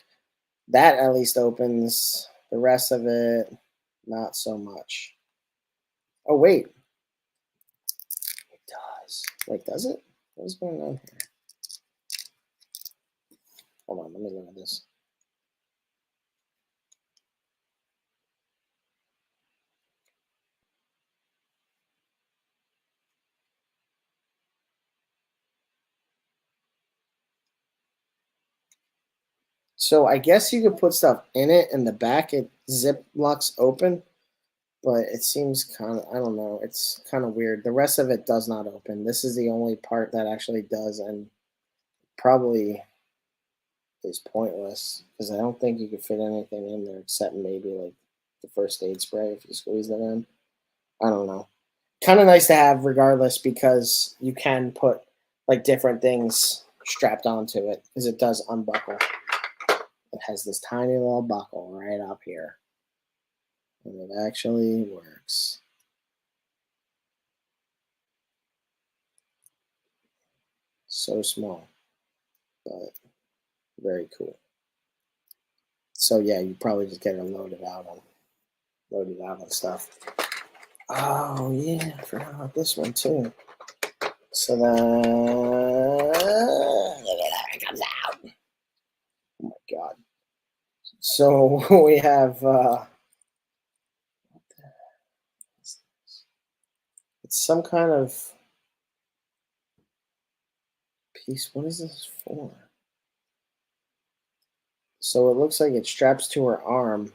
That at least opens. The rest of it, not so much. Oh wait, it does. Wait, does it? What's going on here? Hold on, let me look at this. So I guess you could put stuff in it, and the back it zip locks open, but it seems kind of, I don't know, it's kind of weird. The rest of it does not open. This is the only part that actually does, and probably is pointless because I don't think you could fit anything in there except maybe like the first aid spray if you squeeze it in. I don't know. Kind of nice to have regardless because you can put like different things strapped onto it because it does unbuckle. It has this tiny little buckle right up here. And it actually works. So small, but very cool. So yeah, you probably just get it loaded out on stuff. Oh yeah, I forgot about this one too. So then it comes out. Oh my god. So we have it's some kind of piece. What is this for? So it looks like it straps to her arm.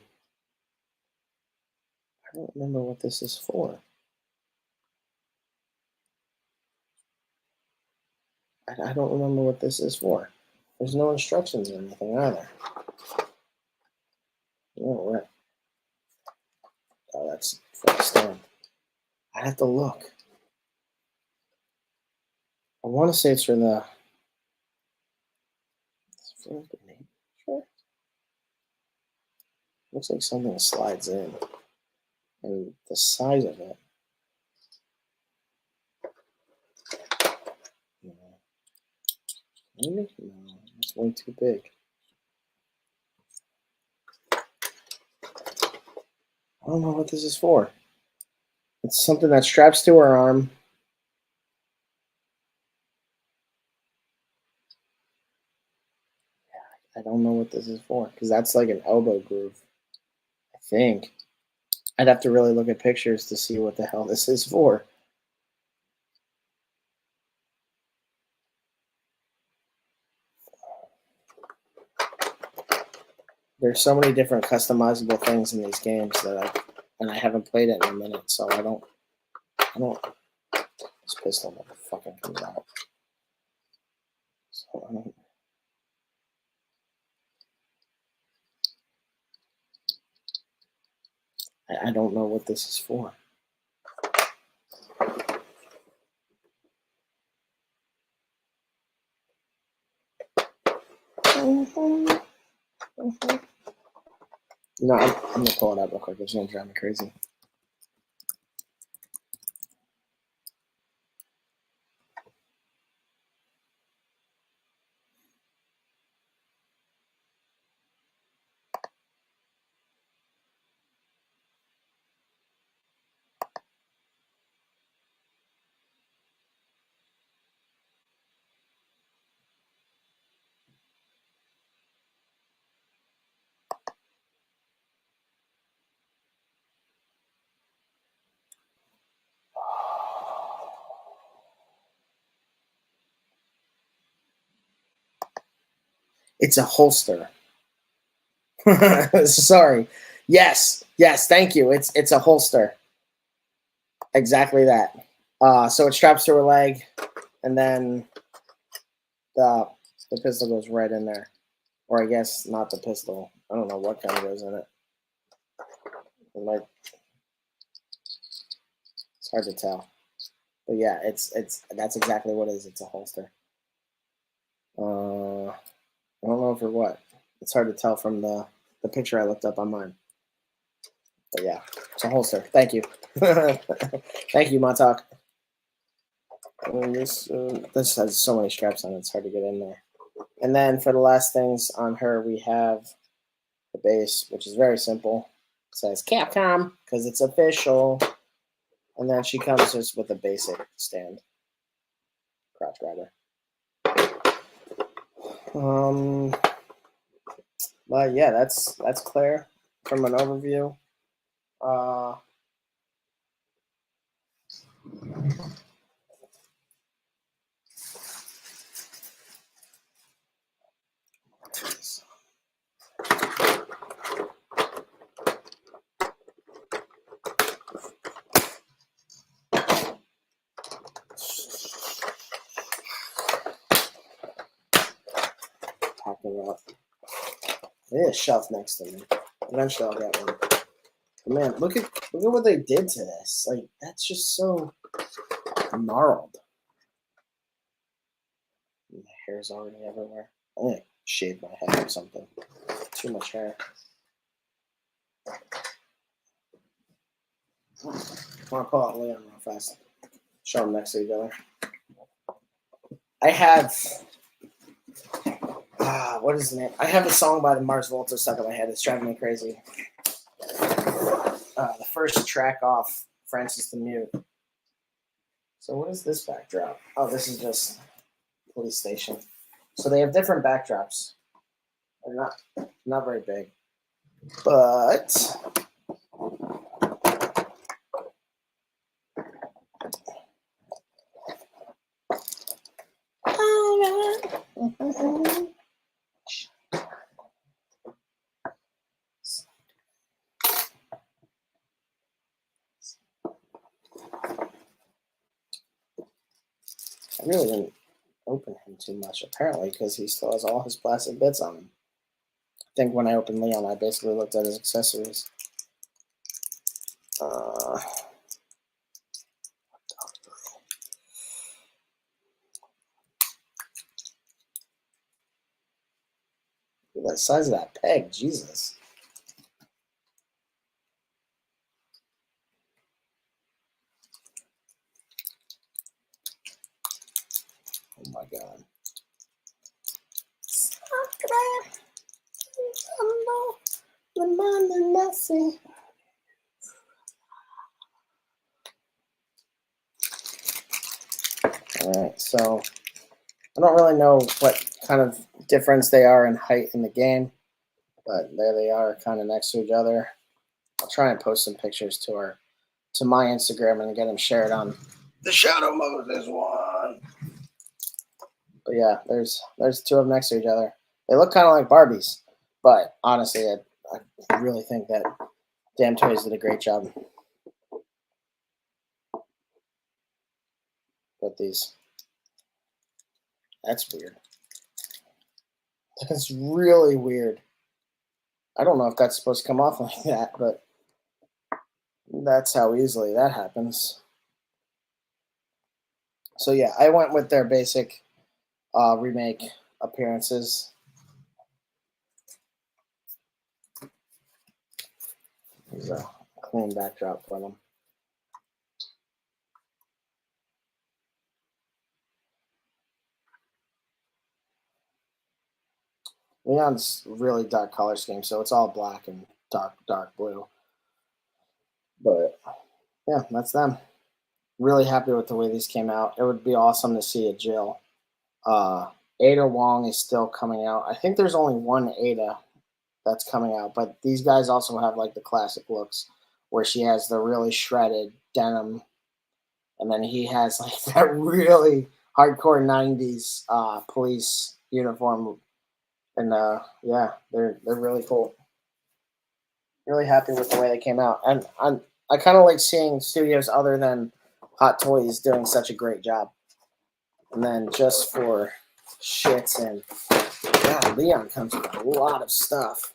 I don't remember what this is for. I don't remember what this is for. There's no instructions or anything either. No, oh, that's for the stand. I have to look. I want to say it's for the. Sure. Looks like something slides in, and the size of it. Maybe no, it's way too big. I don't know what this is for. It's something that straps to her arm. this is for, because that's like an elbow groove. I think. I'd have to really look at pictures to see what the hell this is for. There's so many different customizable things in these games that I haven't played it in a minute, so I don't. This pistol never fucking comes out. So I don't know what this is for. No, I'm gonna pull it up real quick. It's gonna drive me crazy. It's a holster. Sorry. Yes. Thank you. It's a holster. Exactly that. So it straps to her leg, and then the pistol goes right in there, or I guess not the pistol. I don't know what kind goes in it. It's hard to tell, but yeah, that's exactly what it is. It's a holster. I don't know for what. It's hard to tell from the picture I looked up on mine. But yeah, it's a holster. Thank you. Thank you, Montauk. This has so many straps on it, it's hard to get in there. And then for the last things on her, we have the base, which is very simple. It says Capcom because it's official. And then she comes just with a basic stand. Crotch grabber. But yeah, that's Claire from an overview. Packing up. I need a shelf next to me. Eventually I'll get one. But man, look at what they did to this. Like, that's just so gnarled. My hair's already everywhere. I'm gonna shave my head or something. Too much hair. I want to pull out Leon real fast. Show them next to each other. I have what is the name? I have a song by the Mars Volta stuck in my head. It's driving me crazy. The first track off Francis the Mute. So what is this backdrop? Oh, this is just police station. So they have different backdrops. They're not very big, but I really didn't open him too much, apparently, because he still has all his plastic bits on him. I think when I opened Leon, I basically looked at his accessories. Look at the size of that peg, Jesus. Oh my God. Alright, so I don't really know what kind of difference they are in height in the game. But there they are, kind of next to each other. I'll try and post some pictures to my Instagram and get them shared on the Shadow Moses one. But yeah, there's two of them next to each other. They look kind of like Barbies, but honestly, I really think that Damn Toys did a great job with these. That's weird. That's really weird. I don't know if that's supposed to come off like that, but that's how easily that happens. So yeah, I went with their basic remake appearances. There's a clean backdrop for them. Leon's really dark color scheme, so it's all black and dark blue. But yeah, that's them. Really happy with the way these came out. It would be awesome to see a Jill. Ada Wong is still coming out. I think there's only one Ada that's coming out, but these guys also have like the classic looks where she has the really shredded denim, and then he has like that really hardcore '90s police uniform. And yeah, they're really cool. Really happy with the way they came out, and I kind of like seeing studios other than Hot Toys doing such a great job. And then just for shits and yeah, Leon comes with a lot of stuff.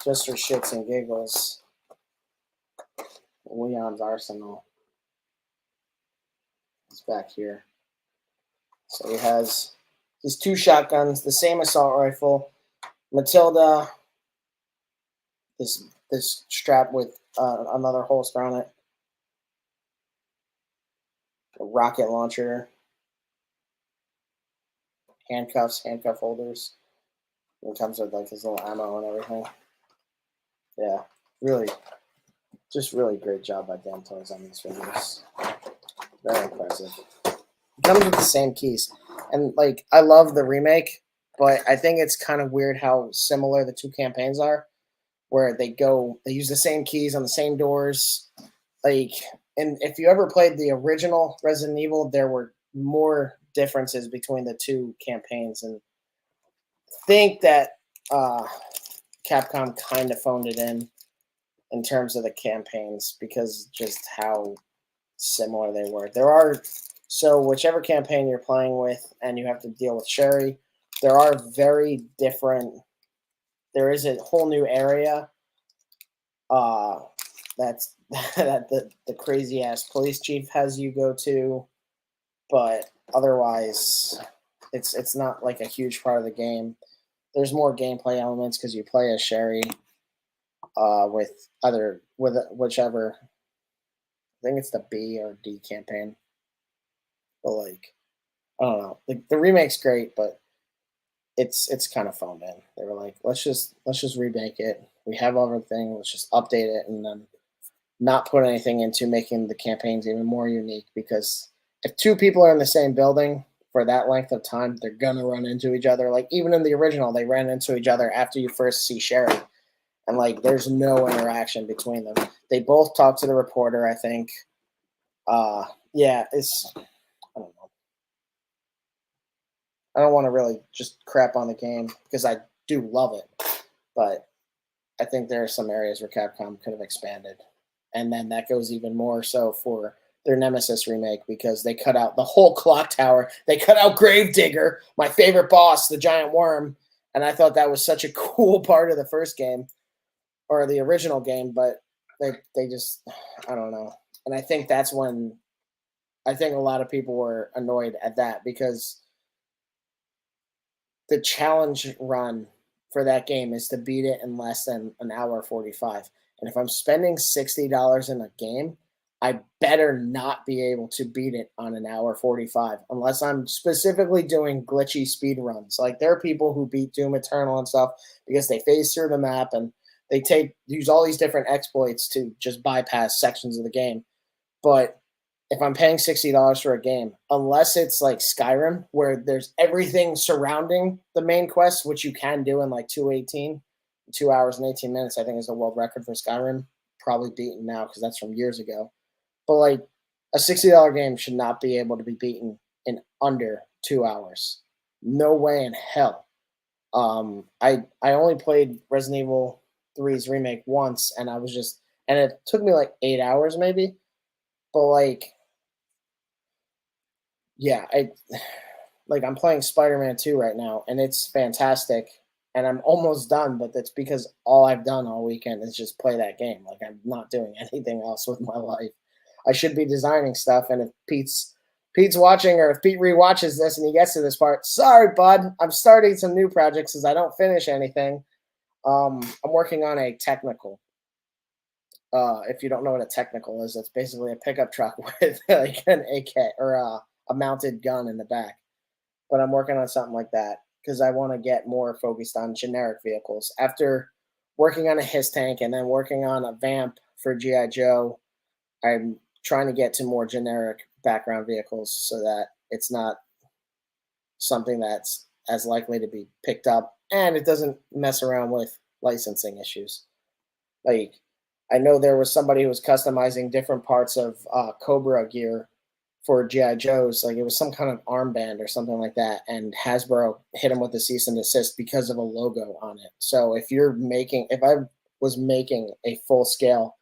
Just for shits and giggles, Leon's arsenal is back here. So he has these two shotguns, the same assault rifle, Matilda, this strap with another holster on it, a rocket launcher, handcuffs, handcuff holders. It comes with like his little ammo and everything. Yeah, really, just really great job by Damn Toys on these figures. Very impressive. It comes with the same keys, and like I love the remake, but I think it's kind of weird how similar the two campaigns are, where they use the same keys on the same doors. Like, and if you ever played the original Resident Evil, there were more differences between the two campaigns, and think that Capcom kind of phoned it in terms of the campaigns because just how similar they were. So whichever campaign you're playing with and you have to deal with Sherry, there are very different. There is a whole new area that's that the crazy ass police chief has you go to, but otherwise it's not like a huge part of the game. There's more gameplay elements because you play as Sherry with whichever. I think it's the B or D campaign. But like, I don't know. The remake's great, but it's kind of phoned in. They were like, let's just remake it. We have everything. Let's just update it and then not put anything into making the campaigns even more unique. Because if two people are in the same building for that length of time, they're gonna run into each other. Like even in the original, they ran into each other after you first see Sherry, and like there's no interaction between them. They both talk to the reporter, I think. Yeah, it's I don't know. I don't want to really just crap on the game because I do love it, but I think there are some areas where Capcom could have expanded, and then that goes even more so for their Nemesis remake because they cut out the whole clock tower. They cut out Gravedigger, my favorite boss, the giant worm, and I thought that was such a cool part of the first game or the original game, but they just I don't know, and I think that's when I think a lot of people were annoyed at that because the challenge run for that game is to beat it in less than an hour 45. And if I'm spending $60 in a game, I better not be able to beat it on an hour 45 unless I'm specifically doing glitchy speed runs. Like there are people who beat Doom Eternal and stuff because they phase through the map and they use all these different exploits to just bypass sections of the game. But if I'm paying $60 for a game, unless it's like Skyrim, where there's everything surrounding the main quest, which you can do in like 2 hours and 18 minutes, I think is the world record for Skyrim. Probably beaten now because that's from years ago. But like a $60 game should not be able to be beaten in under 2 hours. No way in hell. I only played Resident Evil 3's remake once, and and it took me like 8 hours maybe. But like, yeah, I'm playing Spider-Man 2 right now, and it's fantastic. And I'm almost done, but that's because all I've done all weekend is just play that game. Like I'm not doing anything else with my life. I should be designing stuff, and if Pete's watching, or if Pete rewatches this and he gets to this part, sorry, bud, I'm starting some new projects as I don't finish anything. I'm working on a technical. If you don't know what a technical is, it's basically a pickup truck with like an AK or a mounted gun in the back. But I'm working on something like that because I want to get more focused on generic vehicles. After working on a HISS tank and then working on a Vamp for GI Joe, I'm trying to get to more generic background vehicles so that it's not something that's as likely to be picked up and it doesn't mess around with licensing issues. Like, I know there was somebody who was customizing different parts of Cobra gear for GI Joes. Like it was some kind of armband or something like that, and Hasbro hit him with a cease and desist because of a logo on it. So if I was making a full scale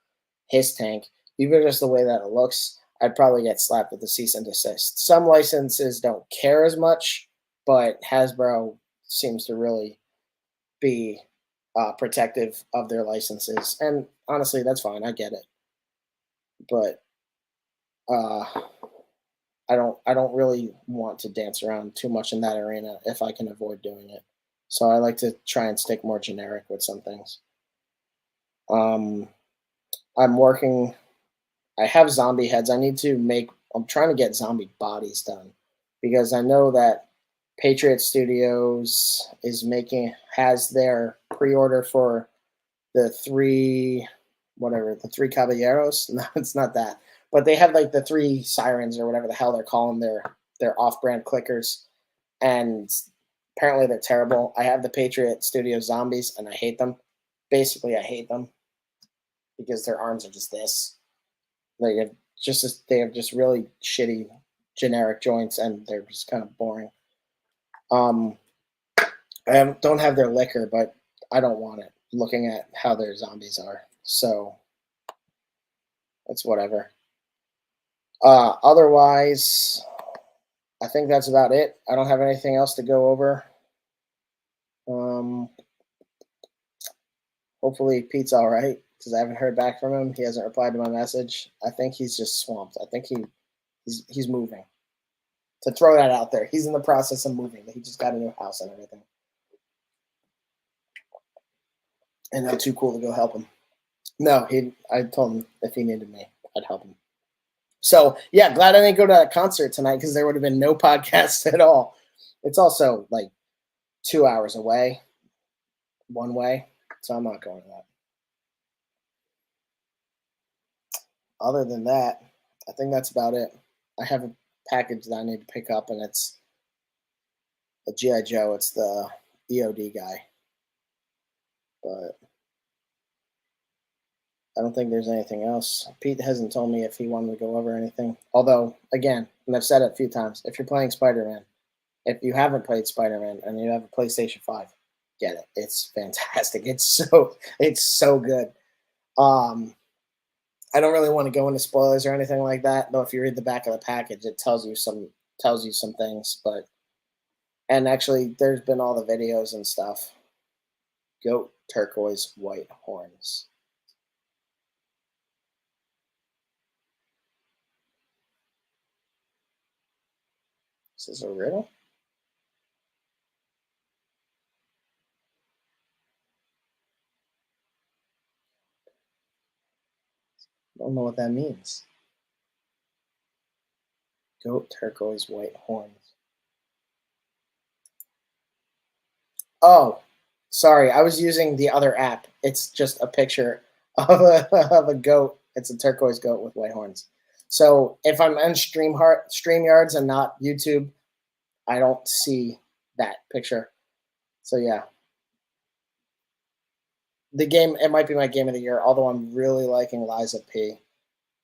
HISS tank, even just the way that it looks, I'd probably get slapped with a cease and desist. Some licenses don't care as much, but Hasbro seems to really be protective of their licenses, and honestly, that's fine. I get it, but uh, I don't really want to dance around too much in that arena if I can avoid doing it. So I like to try and stick more generic with some things. Um, I'm working. I have zombie heads. I'm trying to get zombie bodies done because I know that Patriot Studios has their pre-order for the three caballeros. No, it's not that, but they have like the three sirens or whatever the hell they're calling their off-brand clickers, and apparently they're terrible. I have the Patriot Studio zombies, and I hate them. Basically, I hate them because their arms are just this. They have just really shitty generic joints, and they're just kind of boring. Um, don't have their liquor, but I don't want it. Looking at how their zombies are, so it's whatever. Otherwise, I think that's about it. I don't have anything else to go over. Um, Hopefully Pete's all right because I haven't heard back from him. He hasn't replied to my message. I think he's just swamped. I think he's moving. To throw that out there, he's in the process of moving. He just got a new house and everything, and I'm too cool to go help him. No, I told him if he needed me, I'd help him. So yeah, glad I didn't go to that concert tonight because there would have been no podcast at all. It's also like 2 hours away, one way, so I'm not going to that. Other than that, I think that's about it. I have a package that I need to pick up, and it's a GI Joe. It's the EOD guy, but I don't think there's anything else. Pete hasn't told me if he wanted to go over anything. Although, again, and I've said it a few times, if you're playing Spider-Man, if you haven't played Spider-Man and you have a PlayStation 5, get it. It's fantastic. It's so good. I don't really want to go into spoilers or anything like that, though if you read the back of the package, it tells you some things, but and actually there's been all the videos and stuff. Goat, turquoise, white horns. Is this a riddle? I don't know what that means. Goat, turquoise, white horns. Oh, sorry. I was using the other app. It's just a picture of a goat. It's a turquoise goat with white horns. So if I'm on StreamYards and not YouTube, I don't see that picture. So yeah, the game, it might be my game of the year. Although I'm really liking Lies of P.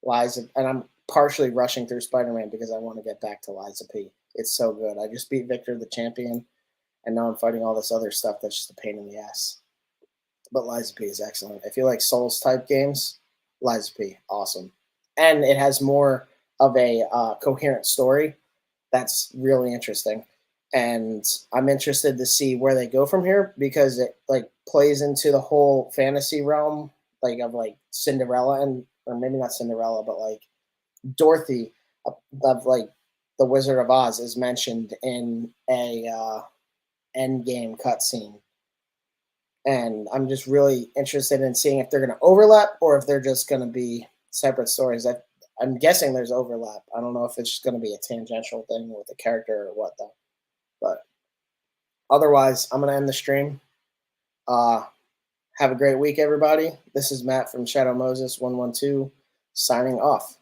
And I'm partially rushing through Spider-Man because I want to get back to Lies of P. It's so good. I just beat Victor the Champion, and now I'm fighting all this other stuff that's just a pain in the ass. But Lies of P is excellent. If you like Souls type games, Lies of P, awesome. And it has more of a coherent story that's really interesting. And I'm interested to see where they go from here because it like plays into the whole fantasy realm, like of like Cinderella and or maybe not Cinderella, but like Dorothy of like the Wizard of Oz is mentioned in a end game cutscene, and I'm just really interested in seeing if they're going to overlap or if they're just going to be separate stories. I'm guessing there's overlap. I don't know if it's just going to be a tangential thing with a character or what though. But otherwise, I'm going to end the stream. Have a great week, everybody. This is Matt from Shadow Moses 112 signing off.